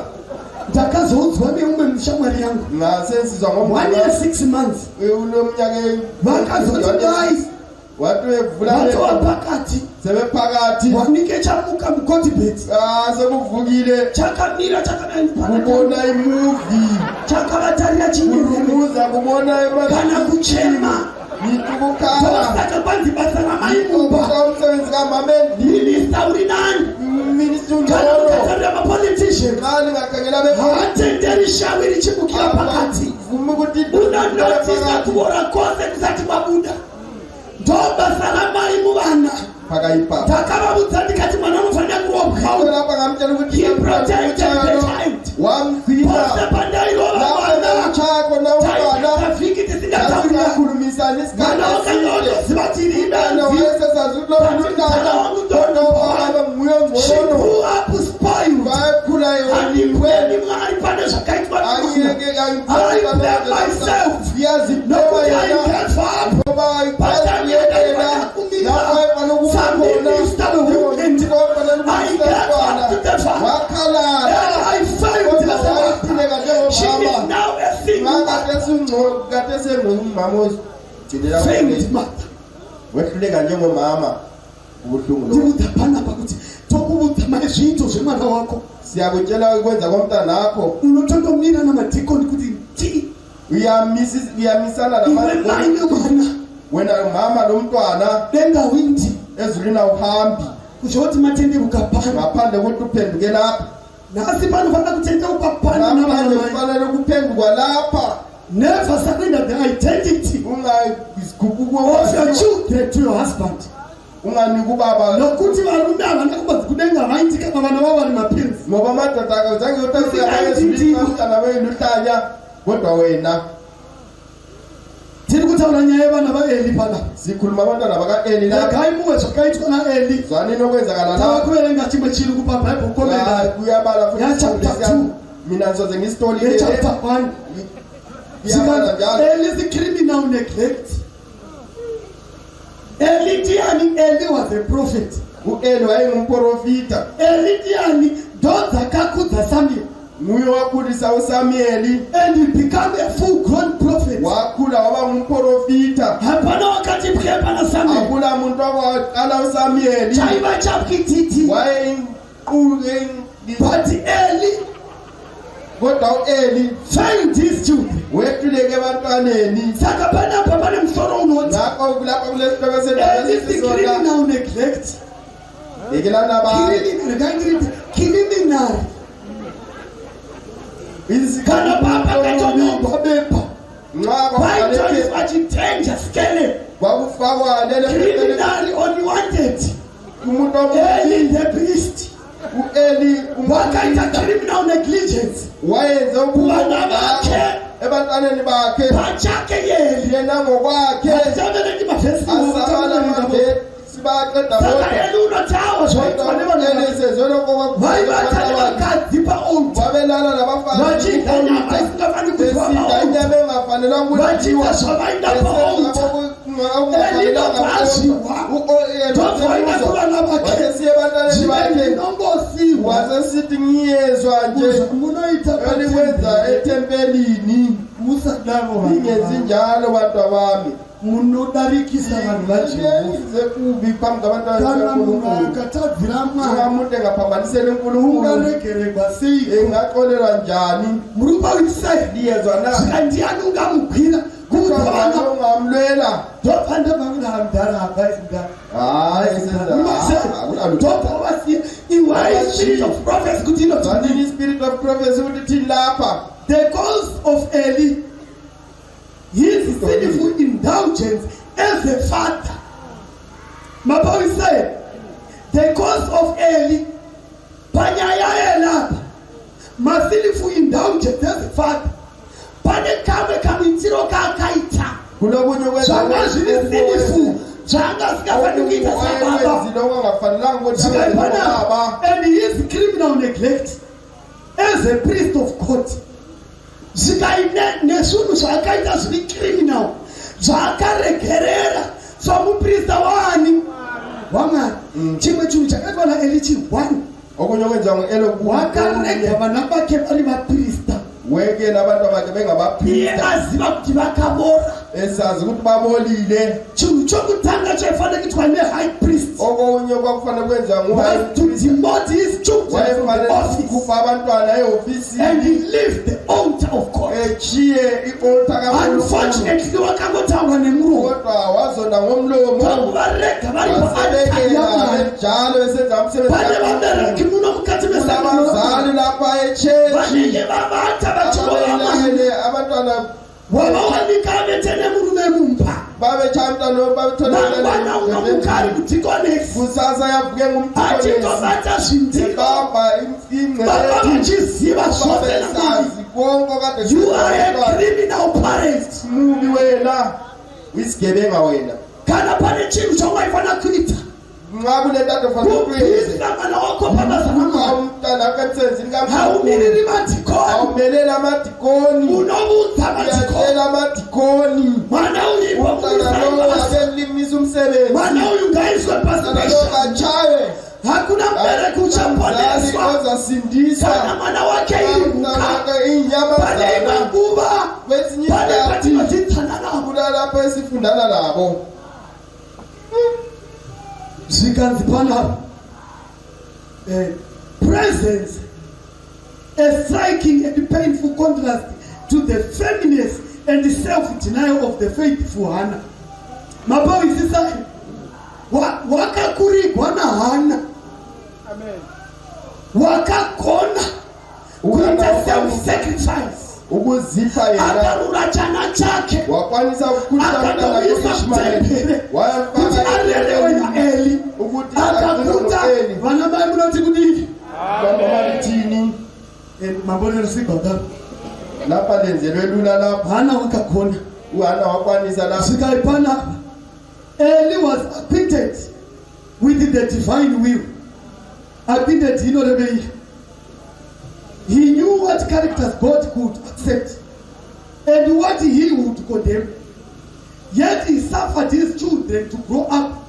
ndakazoudzwa neumwe mushamwari yangu 1 year 6 months vakazoti guys watova pakati sevepakati wanike chamuka mukotibet sekuvukile chakamira kubona imuvi chakavatarira kulumuza kubona kana kuchema nitukukala kwanzi basa ramaimumba umsebenzi kamamendi minista uri nani kana ukatarira mapolitician hatenderi shawi richimukira pakati unanotisa kuora kose kusati mabuda ndo basa ramai muvana takavavudza ndikati mwana unofanira kuropose pandairova mwanavhiki tisingataurimana wakanga watoziva tiriidaandipweni mwari pane zvakaitwa nokuti wehluleka njengomama ubuhlungu ndikudapana pakuti tokuvudza mazvinto zvemwana wako siyakutshela ukwenza komntana akho unotondomira namadhikoni kuti ti uyamisana iwemaine mwana wena mama nomntwana bengawindi ezulwini awuhambi kuzvoti matenderuka pano ngaphandle kokuthi uphenduke lapha nasi panofanira kutendeuka pano nafanele kuphendukwa lapha. Never surrender the identity of your children to your husband. Nokuti varume havana kubazi kudenga vaiti kama vana vavo vari mapenzi. Ngoba madoda akazange utazana wenuhlanya kodwa wena. Tiri kutaura nyaya yevana vaEli pana. Sikhuluma abantwana bakaEli lapha. Regai muwe zvakaitwa naEli. Zvani inokwenzakala lapha. Tava kuverenga chimwe chirungu paBhayibheri komenda. Kuyabala futhi chapter 2. Mina ngizoze ngisitoli chapter 1. Eli is a criminal neglect. Eli was a prophet. Eli wayengumprofita. Eli ndoda kakudza Samuel. Nguye wakhulisa uSamuel and he became a full grown prophet. Wakhula waba ngumprofita. Hapana wakati phepha na Samuel. Akula umuntu waqala uSamuel. Chayiba chapkititi. Wayenquke but Eli kodwa uEli failed his children. Wehluleke ebantwaneni. Saka pana papa nemsoro unoti. Lapho kulapho kulesihloko sendaba esisodwa. Criminal neglect. Ekelana ba. Criminal. Kana papa katonongo bepa. Nxa kwachitenja skele. Kwakufakwa lele criminal unwanted. Umuntu Eli the priest. uEli wakaita criminal negligence. Wayenza ubana bakhe ebantwaneni bakhe. Bachake yena ngokwakhe. Ajabele ndi mafesi ngomntwana sibaqeda bonke. Eluno tawo babelala nabafana engafani wasesithi ngiyezwa nje elikwenza etempelini ingenzi njalo bantu abami munodarikisa vanhu vajekubi phambi kana munhu akatadzira Mwari engaphambaniseli uNkulunkulu ungaregererwa sei engaxolelwa njani murupa witsai liyezwa na ndiani ungamukwira kuthwana ungamlwela ndopanda vangamdara abaizida spirit of prophecy kuti inothandini spirit of prophecy kuti thini lapha. The cause of Eli, his sinful indulgence as a father. Mabawi said, the cause of Eli, panyaya elapa, my sinful indulgence as a father. Pane kame kamitiro kakaita. Changa zili sinful. Changa zikafanukita sababa. And he is criminal neglect. as a priest of God, zvikaine nezvinhu zvakaita zviri criminal zvakaregerera somuprista wani wamwari. Chimwe chinhu chakaitwa naEli chihwani, wakarega vana vake vari vaprista. Iye aziva kuti vakabora. Chinhu chokutanga chaifanira kuitwa nehigh priest was to demote his children from the office and he left the altar of God. Unfortunately, wakangotaura nemuromo vakuvarega vari paaltari yaMwari. Pane vabereki muno mukati mesangano vanenge vavata vachiroya Mwari, wavawanika vetene murume mumba mangwana unomuka ari kudzikonesi achitobata zvindiro baba vachiziva zvose naMwari. You are a criminal parent. Kana pane chinhu chawaifanira kuita kubvisa mwana wako pabasa raMwari, haumiriri madhikoni, unoudza madhikoni. Mwana uyu mwana uyu ngaiswe pasi peshanje. Hakuna mbereki uchaponeswa kana mwana wake iruka. Pane imwe nguva pane patinotidzana navo zvikanzi panapa presence, a striking and painful contrast to the feminist and the self-denial of the faithful Hannah. Mapawisisa wakakurigwa naHanna, wakagona kuita self-sacrifice, akarura chana chake akanomisa mtembere kuti arerewe naEli, akakuta vana mai munoti kudini mabonero sigwagara Hana wakagona zvikai panapa. Eli was acquainted with the divine will. Acquainted, he knew what characters God could accept and what he would condemn. Yet he suffered his children to grow up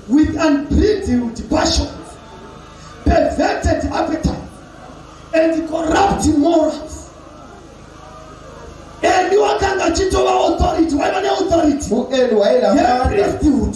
with unbridled passions, perverted appetites, and corrupt morals. And you are going to authority. Why are authority? Priesthood.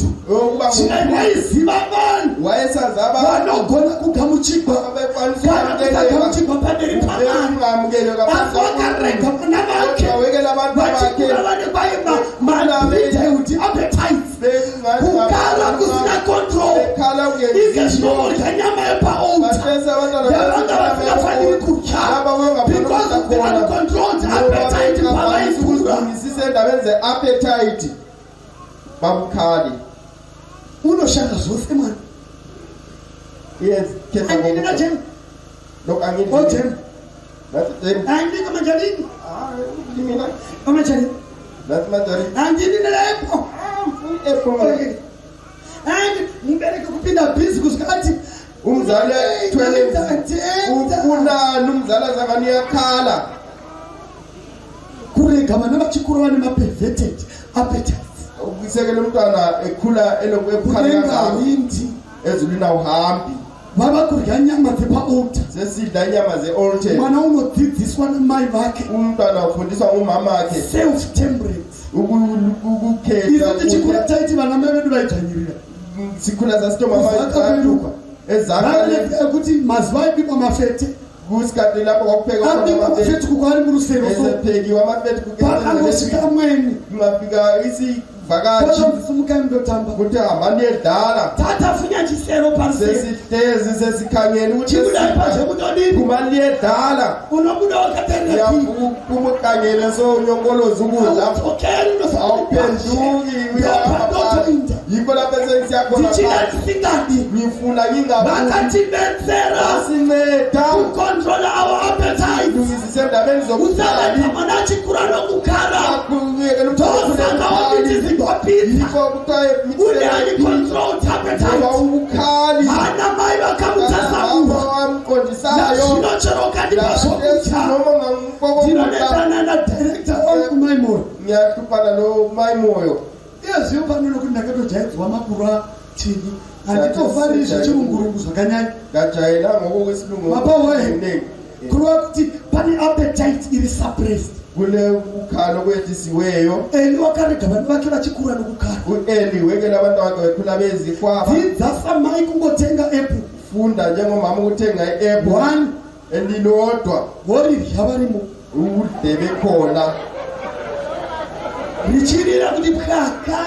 appetite babukhali unoshaka zvose mwana. Yes, angina jem look angina jem angina majalini limina amajali that's majali angina lepo okay and mbereke kupinda busy kusikati umzali 12 ufuna numzala zakani yakhala kurega vana vachikura vane maperverted appetites. Ukusekela umntwana ekhula elokukhanya windi ezulina uhambi baba kurya nyama dzepa-altar, sesidla inyama ze-altar. mwana unodzidziswa namai vake Umntwana ufundiswa ngumama wakhe self-temperance. ukukhetha. Izo tichikura taiti vana mai vedu vaidzvanyirira sikhula sasitoma zakapeduka ezakale kuti mazuva ebikwa mafete kusikati lapho kwakuphekwa abikwa mafete kukwari murusero ezephekiwa amafete pakangosvika mweni kungafika isivakachi sumukai mndotamba kuti hamba ndiyedala tatafunya chisero parisero sesihlezi sesikhanyeni ukuthi chikudaipazemunodini kuma ndiyedala unobuda wakateneki kumukanyele sonyongoloza ukudla awuphenduki yikho lapho esengisiyakhona zichinazisingadi ngifuna vakatibenzera ngasinceda kucontrola our appetite lungizise endabeni zokuhlali usabetamana achikura nokukhala akuyekela tosanga wamitizikwapita yikho kuthiwa unani controlled appetite ubukhali hana mai vakamutasamura wamqondisayo Zvinochoroka ndipazvokucha. Ndinonetana nadirector wangu Maimoyo. Ngiyahlupana no Maimoyo. Iyeziyo pano kuti ndakatojairidzwa makuru achini. Handitofariri zvechirungurungu zvakanyanya. Ndajaira ngokwesilungu. Papa woye. Kurova kuti pane appetite iri suppressed. Kune ukhalo kwetisiweyo. Eli wakarega vanhu vake vachikura nokukara. Eli wekela abantu bakhe bekhula bezikwaba. Dzidza samai kungotenga apple. Funda njengomama ukuthenga i-apple. One. Elilodwa. Vorirya varimo. Ude bekhona. Richirira kuti pwaka.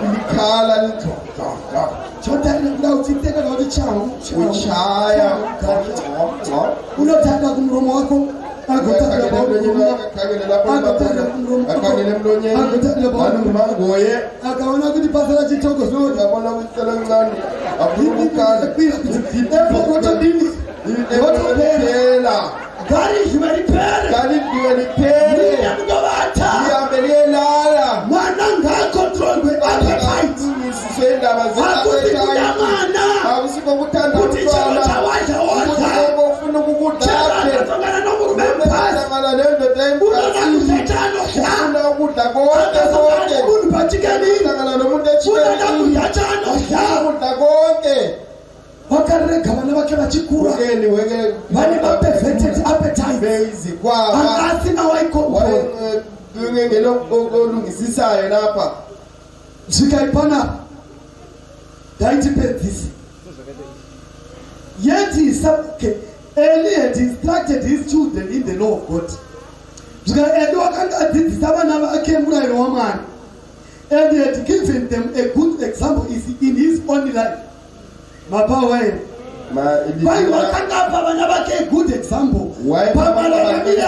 Ulikhala lithi. Chotarira kuda uchiteka kuti changu. Uchaya. Unotanga kumuromo wako. Akaona kuti basa rachitoko zvinodabona kuitela ngani akukana votopera gari zvivaripere yambelelala mwana ngakontrolwe appetite akuti kuda mwana kuti chero chawadya wodya charatotongana nomurume munhu pachikenini vakarega vana vake vachikura vane maperverted appetite asina waikolungisisayo lapha zvikaipana ndaitipedzisa yet Eli had instructed his children in the law of God. Eli wakanga adzidzisa vana vake murayiro waMwari, and he had given them a good example in his own life. Mapawe pai wakanga apa vana vake a good example pamararamire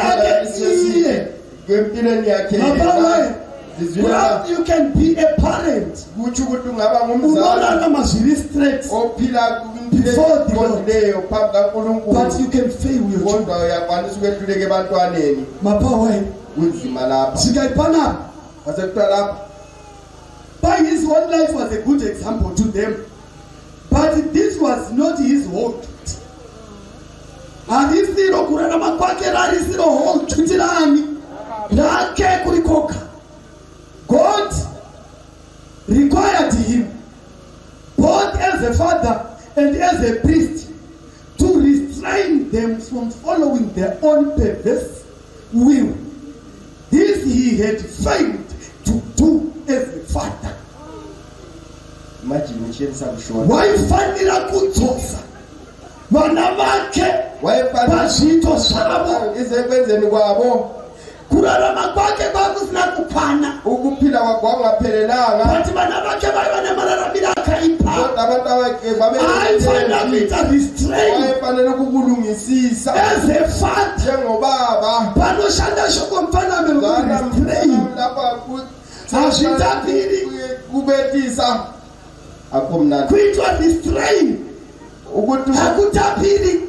ake mapawe you can be a parent unorarama zviri straight before the Lord, but you can fail your children. Mapawe zvikaipana by his own life was a good example to them, but this was not his whole truth. Harisiro kurarama kwake rarisiro whole truth rani rake kurikoka. God required him both as a father and as a priest to restrain them from following their own perverse will. This he had failed to do as a father. Waifanira kudzosa vana vake pazviito zvavo. Kurarama kwake kwakusina kukwana, ukuphila kwakungaphelelanga, but vana vake vaiva nemararamiro akaipa. Aifanira kuita restraint, aifanira kukulungisisa as a father, njengobaba. Panoshanda shoko mfanamiro kurestrain, hazvitapiri kubetisa akumnandi kuitwa restrain hakutapiri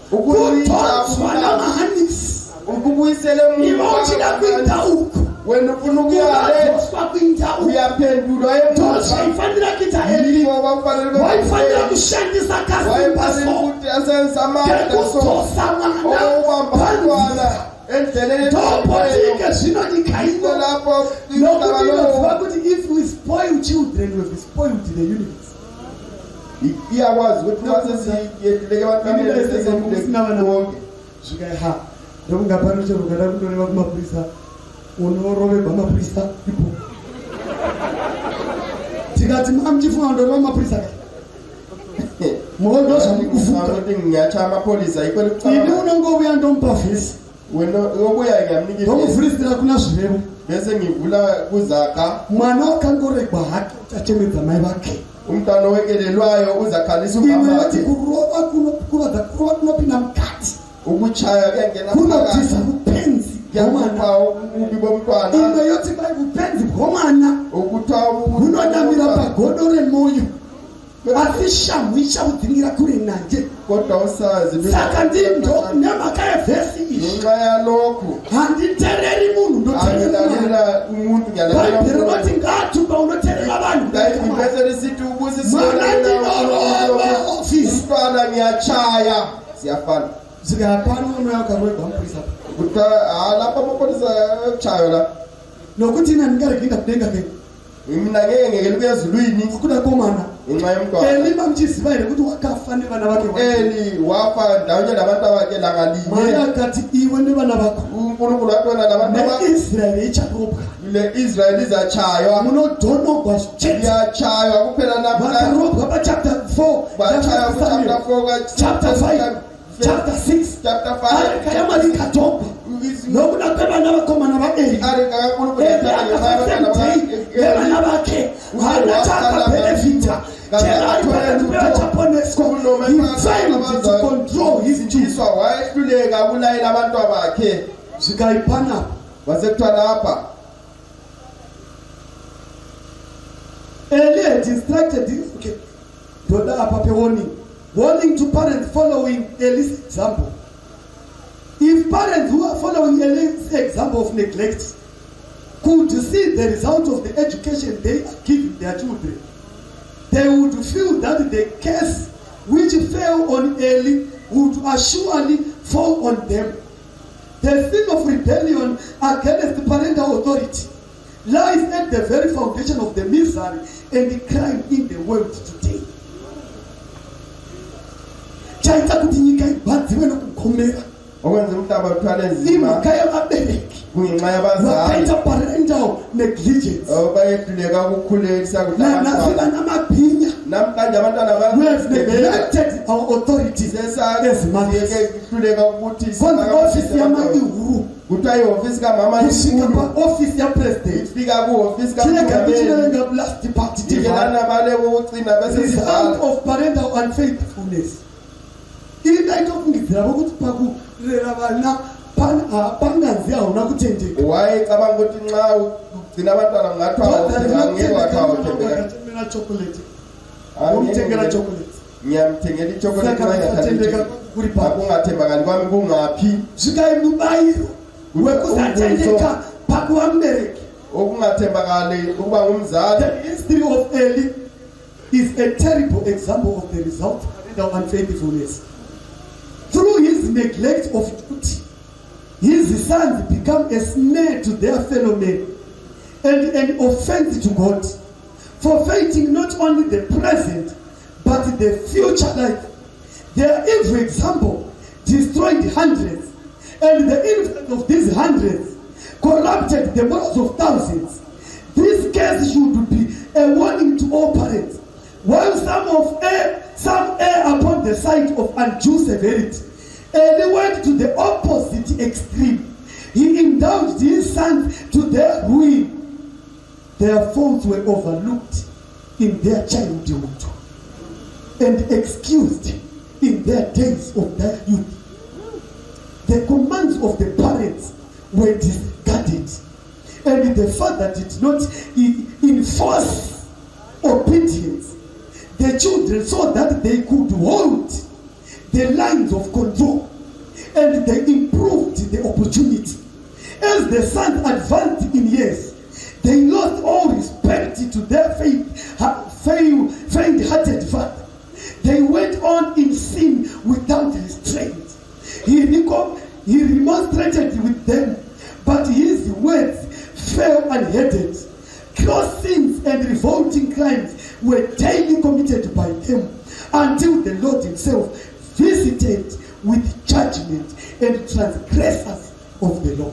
kutonzwa namahanisi ukubuyisele iwe uchida kuita uku wena ufuna ukuyalethwa kuita uku uyaphendulwa ifanira kuita eli waifanira kushandisa kasimba so ngekutosa mwana ndopotike zvinodikaino nokuti inoziva kuti if we spoil children we have spoiled the universe. Iyakwazi ukuthi wasesiyehluleke abantusina vana vonke zvikaiha ndokungapano chero kada kundoreva kumapurisa unorovebva mapurisa ipo tikati mamuchifunga ndoreva mapurisa kai moodozvamukufuka ini unongovuya ndomupa vhesi ndomuvhurisira kuna zvirevo bese ngivula kuzaka mwana wakangoregwa hake uchachemedza mai vake umntwana owekelelwayo uzakhalisa umamati kurova kunokuvadza kurova kunopinda mukati ukuchaya kuyangena kunobvisa upenzi hwomwana ububi bomntwana imwe yoti bai upenzi hwomwana hunonamira pagodo remwoyo asi shamhu ichaudzingira kure nanje kodwa usazi saka ndindo nemhaka yevhesi izvi ngenxa yalokhu handitereri munhu ndoterera umuntu bhaibheri rinoti ngatuba unoterera vanhu bhaibheri risithi mwana ndinorova ofisi umntwana ngiyachaya siyafana zikapana umoya wakarwegwa mupurisa kuti lapha amapholisa ekuchayo la nokuthi ina ndingarekinda kudenga ke mina ngeke ngeke ezulwini kuda komana ngenxa yomntwana elima mchiziba ile ukuthi wakafa nebana bakhe eli wafa ndawonye nabantu abakhe langalinye maya kathi iwe nebana bakho uNkulunkulu watona nabantu ne-Israel icharoba le Israel izachaywa munodono kwasithetha iyachaywa kuphela bakarobha ba-chapter 4 bachaywa ku-chapter 4 chapter 5 chapter 6 chapter 5 kayamalikatoba nokunakebana bakhomana ba-eli ebana bakhe anataka benefita Japonesco, he failed to control his Jiswa wayehluleka kulayela abantu abakhe zikayiphana wasekuthiwa lapha Eli had instructed him okay doda apha warning to parents following Eli's example. If parents who are following Eli's example of neglect could see the result of the education they are giving their children, they would feel that the curse which fell on Eli would surely fall on them. The sin of rebellion against parental authority lies at the very foundation of the misery and the crime in the world today. Chaita kuti nyika ibadziwe nokukhomera okwenza umhlaba uthwale nzima imhaka yababereki kungenxa yabazali wakaita parental negligence bayehluleka ukukhulisa nafika namabhinya namhlanje abantwana we have neglected our authorities sesakehluleka ukuthi ofisi yamahuru kuthiwa ihofisi kamama ufika pa-ofisi yapresident ifika kuhofisi kamongameli ikelana bale kokucina bese result of parental unfaithfulness into ayitokungizira bokuthi pakurera vana panganzi ahuna kutendeka wayecabanga ukuthi nxa ugcina abantwana ngathiwa chocolate ngomthengela chocolate ngiyamthengela ichocolate akungathembakali kwami kungaphi zikayimubayiro wekuzathendeka pakuwambereki okungathembakali ukuba ngumzali. The history of Eli is a terrible example of the result of unfaithfulness. Through his neglect of duty, his sons become a snare to their fellow men and an offense to God, forfeiting not only the present but the future life. Their evil example destroyed hundreds, and the influence of these hundreds corrupted the morals of thousands. This case should be a warning to all parents. While some err upon the side of undue severity, Eli went to the opposite extreme. He indulged his sons to their ruin. Their faults were overlooked in their childhood and excused in their days of their youth. The commands of the parents were disregarded, and the father did not enforce obedience. The children saw that they could hold the lines of control, and they improved the opportunity. As the sons advanced in years, they lost all respect to their faint-hearted father. They went on in sin without restraint. He remonstrated with them, but his words fell unheeded. Gross sins and revolting crimes were daily committed by them until the Lord himself visited with judgment and transgressors of the law.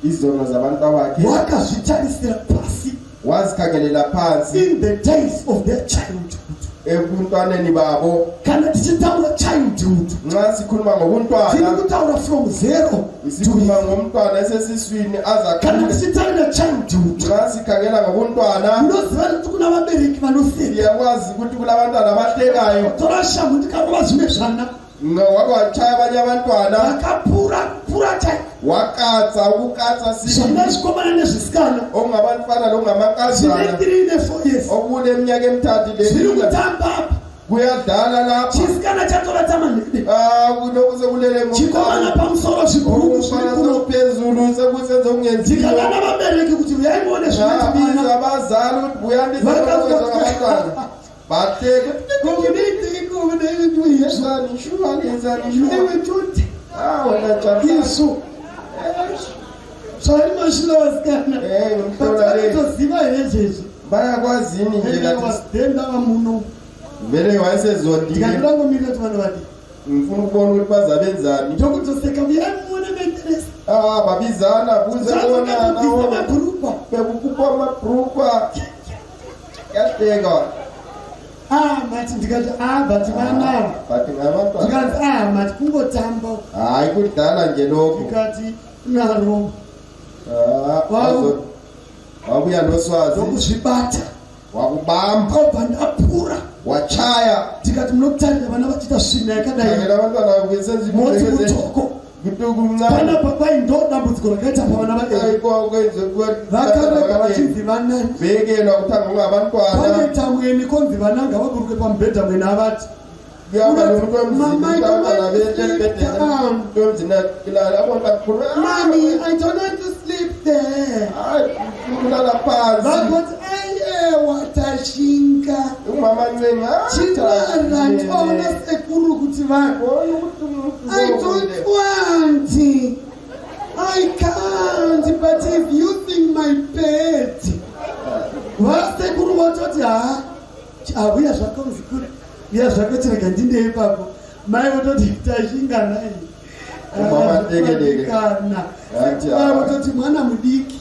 Izono zabantu abakhe wakazvitarisira pasi wazikhangelela phansi in the days of their childhood. ebuntwaneni babo. Kana tichitaura childhood, Nxa sikhuluma ngobuntwana tiri kutaura from 0 to sikhuluma ngomntwana esesiswini kana azakhule. tichitaura childhood. Nxa sikhangela ngobuntwana Unoziva kuti kuna vabereki vanoseka. siyakwazi ukuthi kulabantwana abahlekayo. Torashamu ndikakuva zvimwe zvana Wake wachaya abanye abantwana vakapura chai ukukatsa zvana zvikomana nezvisikana okungabafana lokungamakazana zvine 3 ne 4 years okuneminyaka emithathu zviri kutamba apa. kuyadlala lapha Chisikana chatora tamanene kunokuze kulele chikomana pamusoro zvibhuku ngomfana phezulu sekusenza okungenziwa. ndikakana vabereki kuti uyai muone zvinoti mina abazali ukuthi buyandisa ngabantwana bateke community community ezani shwani newe tuti wena njani Yesu Sorry mashilas kana mtola le toziva yejeje bayakwazini nje kathi wasdenda kamuno vele wayesezondile ndikandrango mina twana badi ngifuna ukubona ukuthi bazabenzani ndokutoseka muyamona menteresa babizana buze bona nawo mabrupa bekukupa mabrupa yahleka mati ndikati bati vana bathi ngabantwana ndikati mati kungotamba hayi kudala nje lokho ndikati naro wabuya noswazi ndokuzvibata wakubamba ndapura wachaya ndikati munokutarira vana vachita svina yakadai abantwana moti mutoko pana papai ndo dambudziko rakaita pavana vakarega vachinzi vanani vekelwa kutanga ungabantwana panoita mwene konzi vananga vaburuke pamubhedha mwene avati Mommy, I don't want to sleep there. But watashinga chirara twaona sekuru kuti I don't want, I can't, but if you think my pet vasekuru vatoti avuya zvakonzi kuri iya zvakatirega ndinde ipapo mai vototi tashinga nai vototi mwana mudiki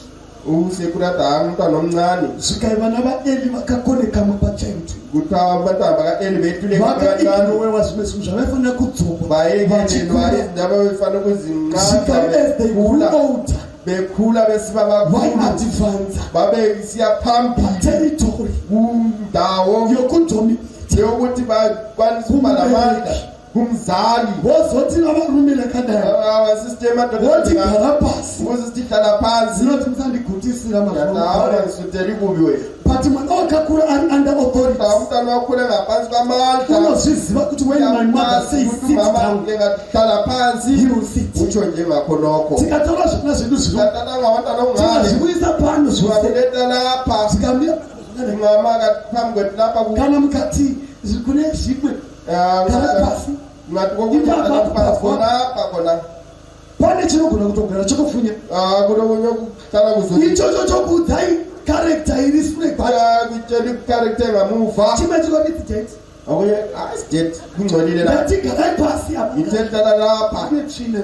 usekurata hamutwana omncane zvikai vana vaeli vakakoneka mapachaitu kuti avatamba kaeli vakainowewa zvimwe zvinhu zvavaifanira kudzoka vaekelelwaizindava vaifanira kuzinqaaolder bekhula besiba kakhulu babesiya phambili territory kundawo yokudominate yokuthi bakwanisa ukuba lamandla kumzali wozothi abarumile kadala wothi gara phasi ukusithi hlala phansi zinothi msandiguthisile ngisutela ikubi wena but mwana wakakhula ari under authority umntwana wakhule ngaphansi kwamandla unozviziva kuti when my mother says sit down hlala phansi he will sit utsho njengakho nokho tikatora zvona zvedu ngabantwana ongane tikazvibuyisa pano zviwakuleta lapha tikamira ngama phambi kwethu lapha kana mukati kune zvimwe gara pasi pane chinogona kutogara chokufunya ichocho chokuudzai karekta iri sure chimwe chikobitijaiti ngatigarai pasi apetsvina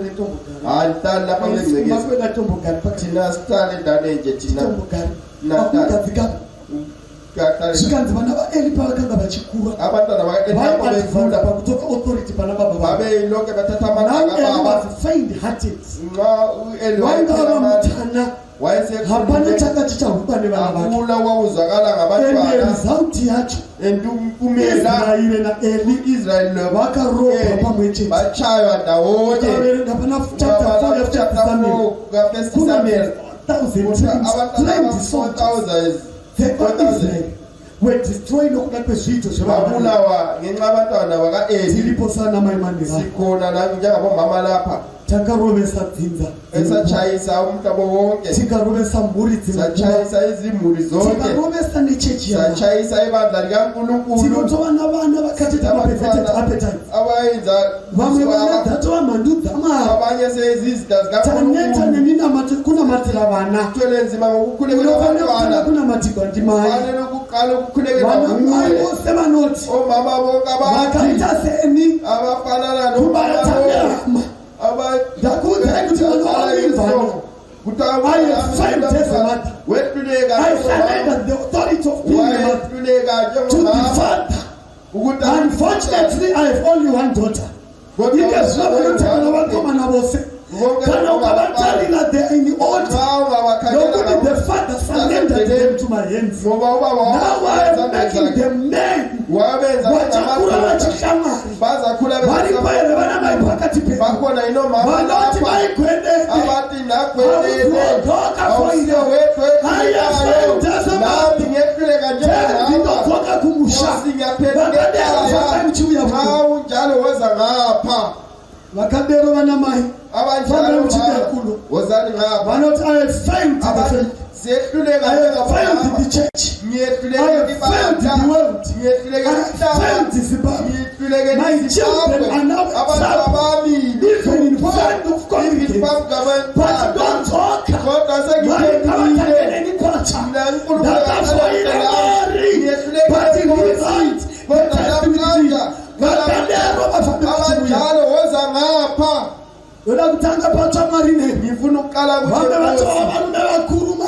netombogari akugadzikapa zvikanzi vana vaeli pavakanga vachikura vaivanda pakutoka authority pana baba vafained hearted vanga vamutana hapana changa chichahupa nevana vake result yacho israeri naeli vakaropa pamwe chete vaverenga pana chapter 4 kuna 1,000 soldiers Israel were destroyed nokuda kwezviito zvavabulawa ngenxa abantwana vakaeli tiripo sana maimani sikhona njengabomama lapha takarovesa dzinza esachayisa umhlaba wonke tikarovesa mburi sachayisa izimhuri zonke tikarovesa nechechi sachayisa ibandla likankulunkulu tinotova navana vakateta maperverted appetite abayenza vamwe vana dhatova mhandu dzamwari abanye sezizida taneta zikankulunkulu kunamatira vana twele nzima ngokukhulekela unofanira kunamatirwa ndimai fanele ukuqala ukukhulekela vana mai vose vanoti omama bonke vakaita seni abafanana kubaratanyama ndakuudzai kuti vana vamimvana I have 5 days a month. I surrendered the authority of being a mother to the father. Unfortunately, I have only one daughter. Kana ukavatarira they are in the order nokuti the father surrendered them to my hands. Now I am making them men vachakura vachishamwari vari paere vana mai pakati pedu vanoti vaigwedede auzodoka foire ayasendazamabindodzoka kumusha vakadero zvaka muchiuya vakadero vana mai vanoti I have failed failed the church. I have failed the world. I have failed Zimbabwe. My children are now exiled, even in front of congregants. But don't talk. My God, any culture. That's why in Mary, but in his right, the testimony. Yoda kutanga pacha marine ngifuna ukala ukuthi abantu bakhuluma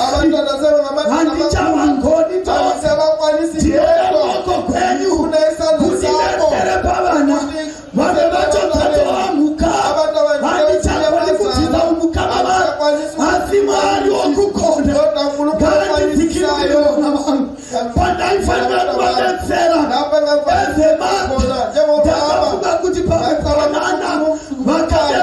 andicha mangoni to sebakwanisi yebo kokwenyu kunisere babana babe bathatha amuka andicha kwalikuthisa umuka baba asimali okukhona kanti dikhiyo nabantu banayifana kubenzela ezemana njengoba ukuthi baba bakaya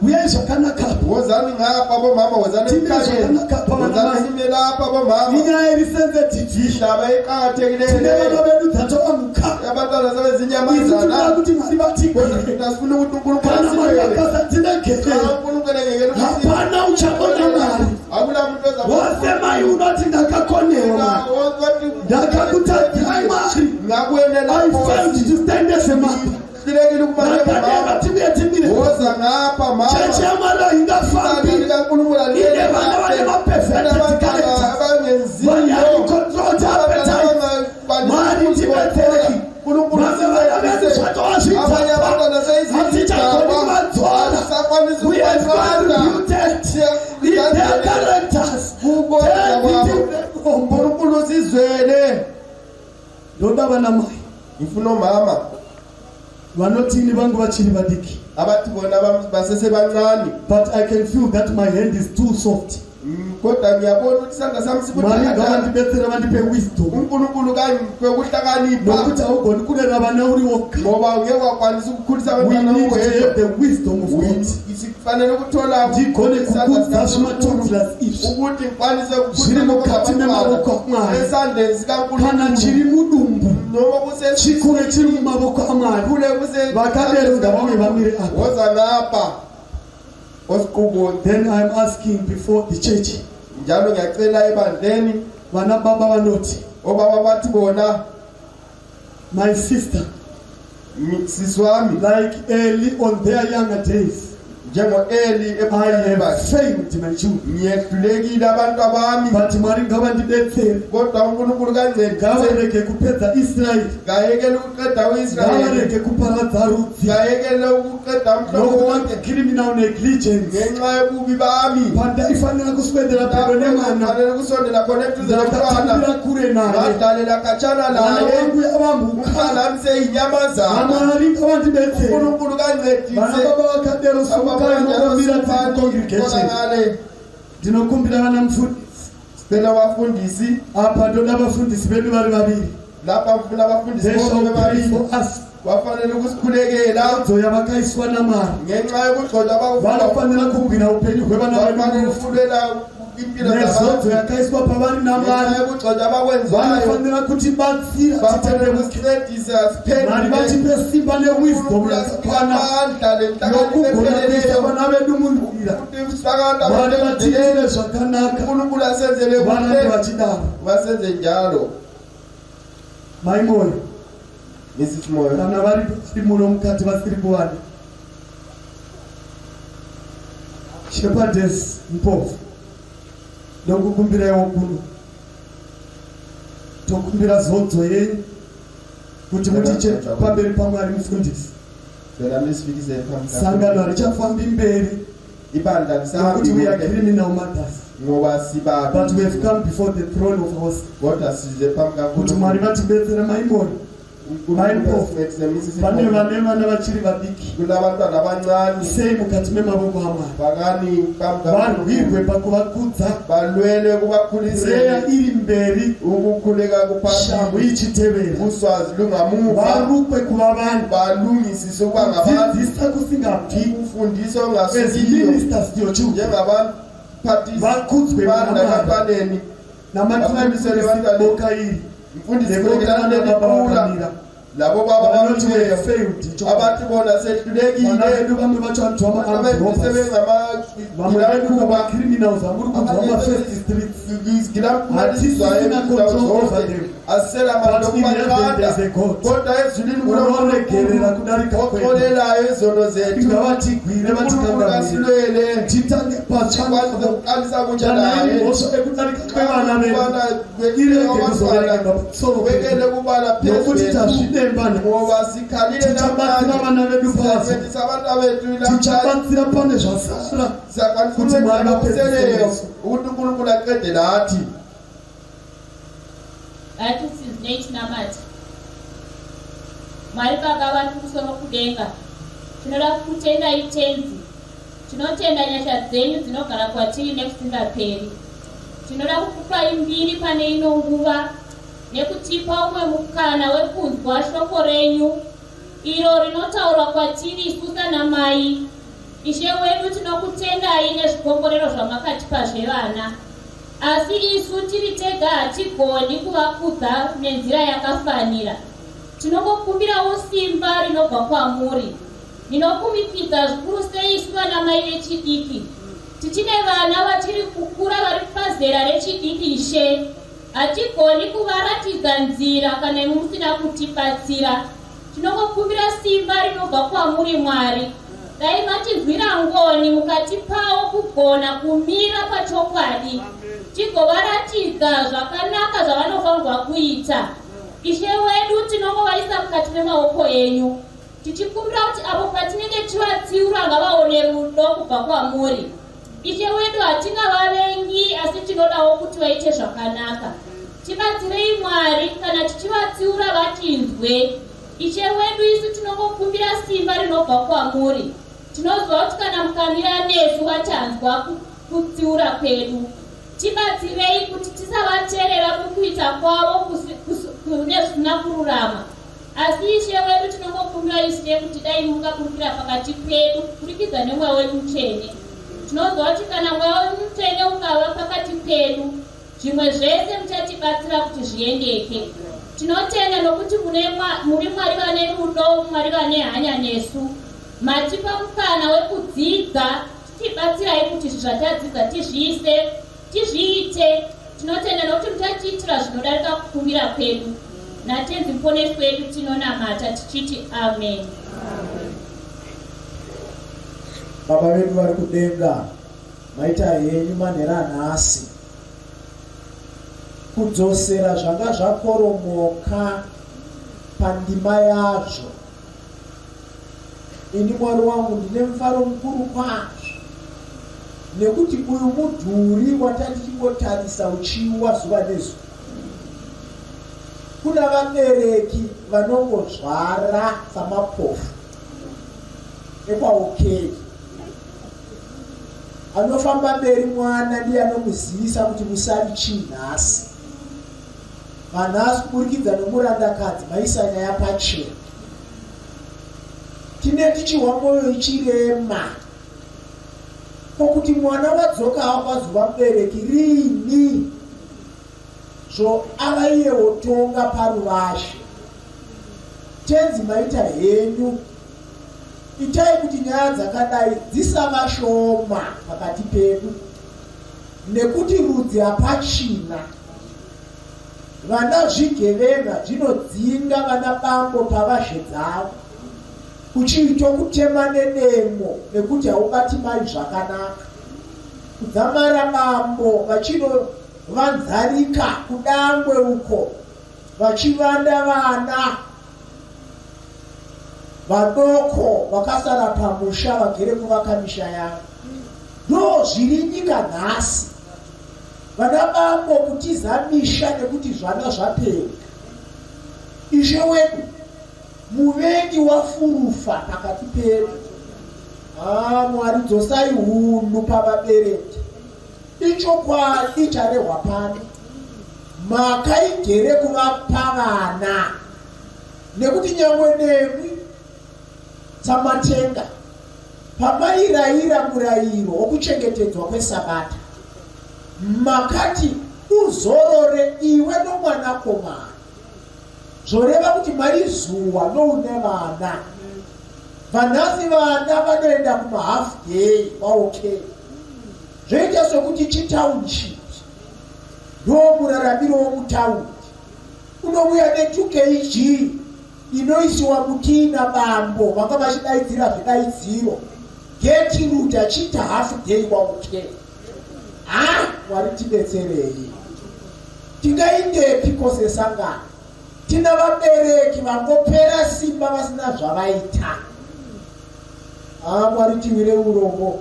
uyezwa kana kapho wozani ngapha bomama wozani ekhaya wozani simela bomama inya elisensitive indaba eqhakathekileyo lelo bethu amukha abantwana sebezinyamazana ukuthi mali bathi nasifuna ukuthi uNkulunkulu hapana uchakona mali akula muntu ozabona unothi ndakakonewa ndakakuthatha imali ngakwenela I found to stand as a man. Woza ngapha mama cheche amala ingafambi ine bana bale bapefect abangenziyo control appetite mali tibeteki maze bana beshato ashita abanye abantwana seyizitha we are contributed in their characters uNkulunkulu sizwele ndoda bana mai ngifuna mama vanothini vangu vachiri vadiki abati bona basesebancane but I can feel that my hand is too soft kodwa ngiyabona ukuthi sanga sami sibona ngabandibethera bandipe wisdom uNkulunkulu kangipe ukuhlakanipha nokuthi awugoni kulela bana uri wokha ngoba ngeke wakwanisa ukukhulisa abantwana uwedwa the wisdom of God isifanele ukuthola ngigone kukuza smathondas if ukuthi ngikwanise ukukhulisa abantwana esandleni sikaNkulunkulu kana chiri mudumbu noma kusechikule chiri mumaboko amali kule kuse bakabelo ngabanye bamire apha woza ngapha. Then I'm asking before the church. Njalo ngiyacela ebandleni bana baba banothi obaba bathi bona my sister siswami like early on their younger days njengo early ephayeba failed my children ngiyehlulekile abantu abami bathi mari ngabandibethele kodwa uNkulunkulu kancede ngaweleke kuphetha Israel ngayekela ukuqeda uIsrael ngaweleke kuphalatha Ruth ngayekela ukuqeda umhlobo wonke criminal negligence ngenxa yobubi bami phanda ifanele kuswedela phela nemana fanele kusondela connect zalabantwana kure naye badalela kachana naye ukhala mseyinyamazana amari ngabandibethele uNkulunkulu kancede baba bakadelo ndinokumbira vana mufundisi sipela vafundisi apa ndoda vafundisi vedu vari vaviri lapa mfuna vafundisi vaviri vafanele kusikhulekela dzoya vakaiswa namari ngenxa yokugxoda vanofanira kugwina upenyu hwevana vafanele nezodzo yakaiswa pavari namari vanofanira kuti batsira mari vachipe simba newisdom yakakwana yokugona kuisa vana vedu munzira vari vatiitire zvakanaka varambe vachidaro maimoyo kana vari muno mukati vasiri kuwana shepherdess mpofu ndokukumbirawo kuno tokumbira zodzo yenyu kuti mutiche pamberi paMwari mufundisi sangano richafambi mberi nokuti we are criminal matters but we have come before the throne of our kuti Mwari vatibetsere maimoni pane vane vana vachiri vadiki sei mukati memavoko aMwari varwirwe pakuvakudza reya iri mberi shamhu ichitevera varukwe kuva vanhu dzidzisa kusingabvi as ministers to your children vakudzwe namatinaboka iri ndekurekana nebaba vakamira labo baba Vanoti we have bathi failed. abathi bona sehlulekile Vana vedu vamwe vacho vantu vama vamwe vedu criminals amuri kunzwa mafirst streets. Hatisina control over them. asela But in heaven there's a God. kodwa ezulwini Unoregerera kudarika kwedu. kukhonelayo izono zethu Ingavatigwire vatikangamire. asilwele Titange pachana kuqalisa kunja Janani naye mosho ekudarika kwevana vedu. Irege kuzobereka pamusoro wekele pedu. kubala Nokuti tazvidembana. ngoba sikhalile Tichabatsira vana vedu pasi. siyafundisa abantu abethu Tichabatsira pane zvasara. Kuti Mwari siyakwanisa apedze ukuthi uNkulunkulu aqede lathi Ngathi namati Mwari pakava kusoro kudenga tinoda kutenda itenzi tinotenda nyasha dzenyu dzinogara kwatiri nekusingaperi tinoda kukupa imbiri pane ino nguva nekutipa umwe mukana wekunzwa shoko renyu iro rinotaurwa kwatiri isu sanamai Ishe wedu tinokutendai nezvikomborero zvamakatipa zvevana asi isu tiri tega hatigoni kuvakudza nenzira yakafanira tinokukumbirawo simba rinobva kwamuri ndinokumikidza zvikuru sei isu vanamai vechidiki tichine vana vachiri kukura vari pazera rechidiki Ishe hatigoni kuvaratidza nzira kana musina kutibatsira tinokukumbira simba rinobva kwamuri Mwari dai matirwira ngoni mukati pavo kugona kumira pachokwadi tigovaratidza zvakanaka zvavanofanirwa kuita Ishe wedu tinongovaisa mukati memaoko enyu tichikumbira kuti apo patinenge tivatsiura ngavaone rudo kubva kwamuri Ishe wedu hatingavavengi asi tinodawo kuti vaite zvakanaka tibatsirei Mwari kana tichivatsiura vatinzwe Ishe wedu isu tinongokumbira simba rinobva kwamuri tinoziva kuti kana mukamira nesu vachanzwa kutsiura kwedu tibatsirei kuti tisavateerera mukuita kwavo nezvisina kururama asi Ishe wedu tinongokumbira Ishe kuti dai mungabumbira pakati pedu kuburikidza nemweya wenyu mutsvene tinoziva kuti kana mweya wenyu mutsvene ukava pakati pedu zvimwe zvese muchatibatsira kuti zviendeke tinotenda nokuti muri Mwari vane rudo Mwari vane hanya nesu matipa mukana wekudzidza tibatsirai kuti zvatadzidza tizviite tinotenda nokuti muchatiitira zvinodarika kukumbira kwedu natenzi muponesi wedu tinonamata tichiti amen. Baba vedu vari kudenga maita henyu manhera nhasi kudzosera zvanga zvakoromoka pandima yazvo ini Mwari wangu ndine mufaro mukuru kwazvo nekuti uyu mudhuri watati tingotarisa uchiwa zuva nezuva kuna vabereki vanongozvara samapofu ekwaokei anofamba mberi mwana ndiye anomuzivisa kuti musari chii nhasi manhasi kuburikidza nomurandakadzi maisa nyaya pachena tine tichihwa mwoyo ichirema pokuti mwana vadzokawo kwazuva mubereki rini zvo ava iye wotonga paruvazhe tenzi maita henyu itai kuti nyaya dzakadai dzisava shoma pakati pedu nekuti rudzi hapachina vana zvigevenga zvinodzinga vana bambo pavazhe dzavo uchiita kutema nedemo nekuti haubati mai zvakanaka kudzamara bambo vachinovanzarika kudangwe uko vachivanda vana vadoko vakasara pamusha vagere kuvaka misha yavo ndo zviri nyika nhasi vana bambo kutiza misha nekuti zvana zvapera Ishe wedu muvengi wafurufa pakati pedu Mwari dzosai hunhu pavabereki ichokwadi charehwa pano makaigere kuvapa vana nekuti nyangwe nemwi tsamatenga pamairayira murayiro wokuchengetedzwa kwesabata makati uzorore iwe nomwanakomana zvoreva kuti marizuva noune vana. Vanhasi vana vanoenda kumahalf day vaokei. Zvoita sokuti chitownship ndomuraramiro womutaundi. Unouya ne2 kg inoisiwa mutina bambo vanga vachidaidzira zvidaidziro. Gertrude achita half day waokei. Mwari tidetserei. Tingaindepiko sesangano? Tina vabereki vangopera simba vasina zvavaita. Mwari tiwire urombo.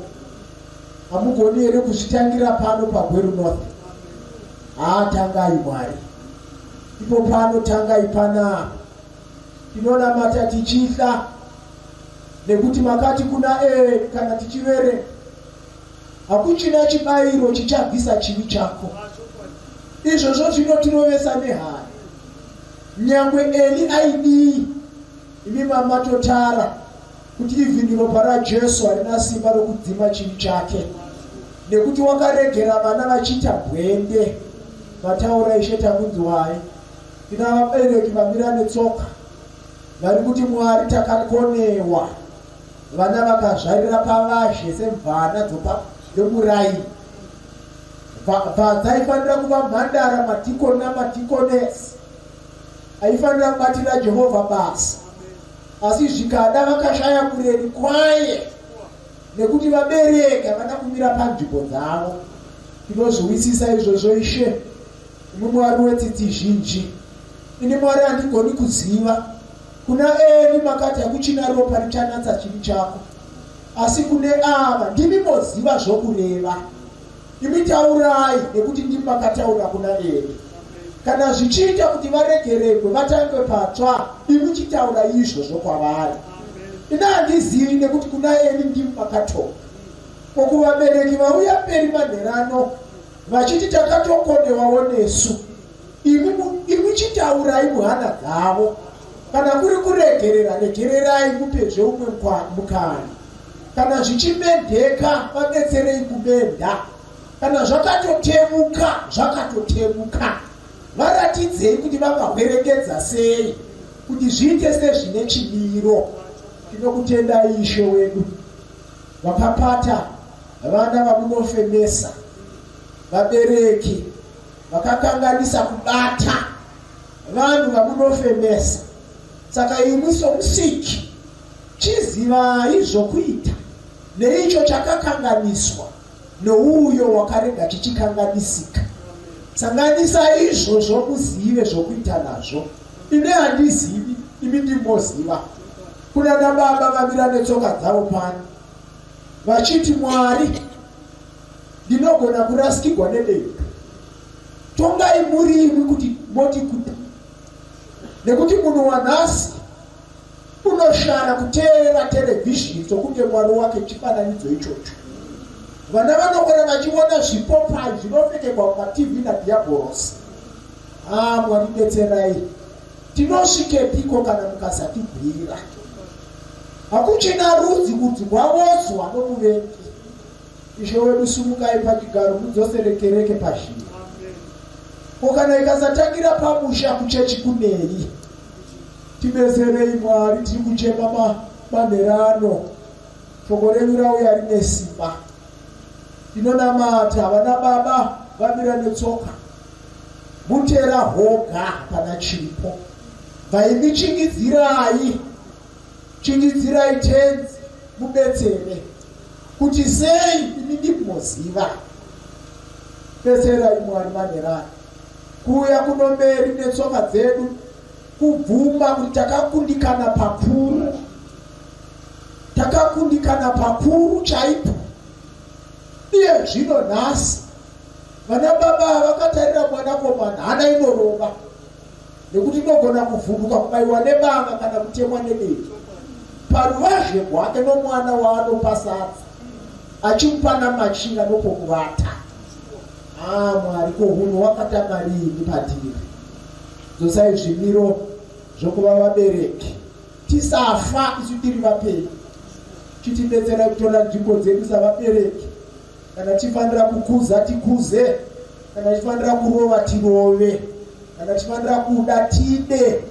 Hamugoni here kuzvitangira pano paGweru North? Tangai Mwari. Ipo pano tangai panapa. Tinonamata tichihla nekuti makati kuna kana tichivere hakuchina chibayiro chichabvisa chivi chako. Izvozvo zvinotinovesa nehari. Nyangwe Eli aidii, imi mamatotara kuti ivhini ropa raJesu harina simba rokudzima chivi chake, nekuti wakaregera vana vachiita gwende. Mataura Ishe takunzwai. Tina vabereki vamira netsoka vari kuti Mwari takakonewa. Vana vakazvarira pavazhe semvana dzomuraini. Dzaifanira kuva mhandara, madhikoni namadhikonesi aifanira kubatira Jehovha basa, asi zvikada vakashaya kureri kwaye nekuti vabereki havana kumira panzvimbo dzavo. Tinozviwisisa izvozvo Ishe. Imi Mwari wetsitsi zhinji. Ini Mwari handigoni kuziva. Kuna Eli makati hakuchina ropa richanatsa chivi chako, asi kune ava ndimi moziva zvokureva. Imi taurai nekuti ndimi makataura kuna Eli. Kana zvichiita kuti varegererwe vatange patsva, imi chitaura izvozvo kwavari. Ina handizivi nekuti kuna Eli ndimi makatoka. Kokuvabereki vauya peri manherano vachiti takatokonewawo nesu, imi chitaurai muhana dzavo. Kana kuri kuregerera, regererai mupezve umwe mukana. Kana zvichimendeka, vadetserei kumenda. Kana zvakatotemuka, zvakatotemuka. Varatidzei kuti vangahwerekedza sei kuti zviite sezvine chimiro. Tinokutendai Ishe wedu. Vakapata vana vamunofemesa, vabereki vakakanganisa kubata vanhu vamunofemesa. Saka imi somusiki chizivai zvokuita neicho chakakanganiswa nouyo wakarega chichikanganisika. Sanganisa izvozvo muzive zvokuita nazvo. Ine handizivi, imi ndimoziva. Kuna nababa vamira netsoka dzavo pano vachiti Mwari ndinogona kurasikirwa nedenga. Tongai muri imi kuti moti kuti, nekuti munhu wanhasi unoshara kuteerera televhizhini sokunge mwari wake chifananidzo ichocho. Vana vanogona vachiona zvipopai zvinopfekekwa kumaTV nadhiabhorosi. Mwari detserai. Tinosvikepiko kana mukasatigwira? Hakuchina rudzi rwavozwa nomuvengi. Ishe wedu sumukai pachigaro mudzoserekereke pazhiri. Kana ikasatangira pamusha kuchechi kunei. Tibetserei Mwari, tiri kuchema manherano. Shoko renyu rauya rine simba. Tinonamata vana baba vamira netsoka. Mutera hoga pana chipo. Vaimi chingidzirai tenzi mubetsere kuti sei imi ndimoziva. Betserai Mwari manherano. Kuya kuno mberi netsoka dzedu kubvuma kuti takakundikana pakuru chaipo. Iye zvino nhasi vana baba vakatarira mwanakomana hana inorova, nekuti inogona kuvhunduka kubaiwa nebanga kana kutemwa nedeki. Paruvazhe rwake nomwana waanopa sadza achimupana machinga nopokuvata. Mwari kohunhu wakatanga riini patiri? Dzosai zvimiro zvokuva vabereki. Tisafa isu tiri vapenyu. Chitibetsera kutora nzvimbo dzedu savabereki. Kana tifanira kukuza tikuze, kana tifanira kurova tirove, kana tifanira kuda tide.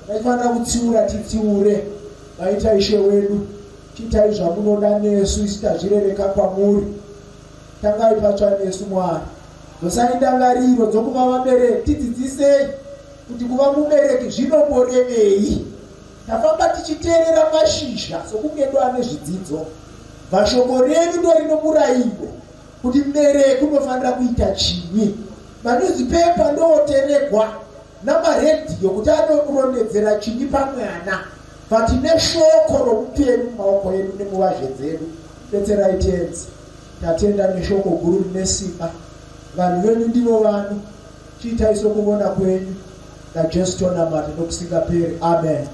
ngatifanira kutsiura titsiure. Vaita Ishe wedu, chiitai zvamunoda nesu, isi tazvirereka kwamuri. Tangai patsva nesu Mwari. Dzosai ndangariro dzokuva vabereki, tidzidzisei kuti kuva mubereki zvinomborevei. Tafamba tichiteerera mashizha sokunge ane zvidzidzo. Vashoko redu ndo rinomurayiro kuti mubereki unofanira kuita chinyi. Manewspaper ndoteregwa namaredhiyo kuti anorondedzera chinyi pamwana. Vatine shoko romupenyu mumaoko edu nemuvazhe dzedu. Betserai tenzi. Tatenda neshoko guru rine simba. Vanhu venyu ndivo vanu. Chiitai sokuvona kwenyu. NaJesu tonamata nokusingaperi. Amen.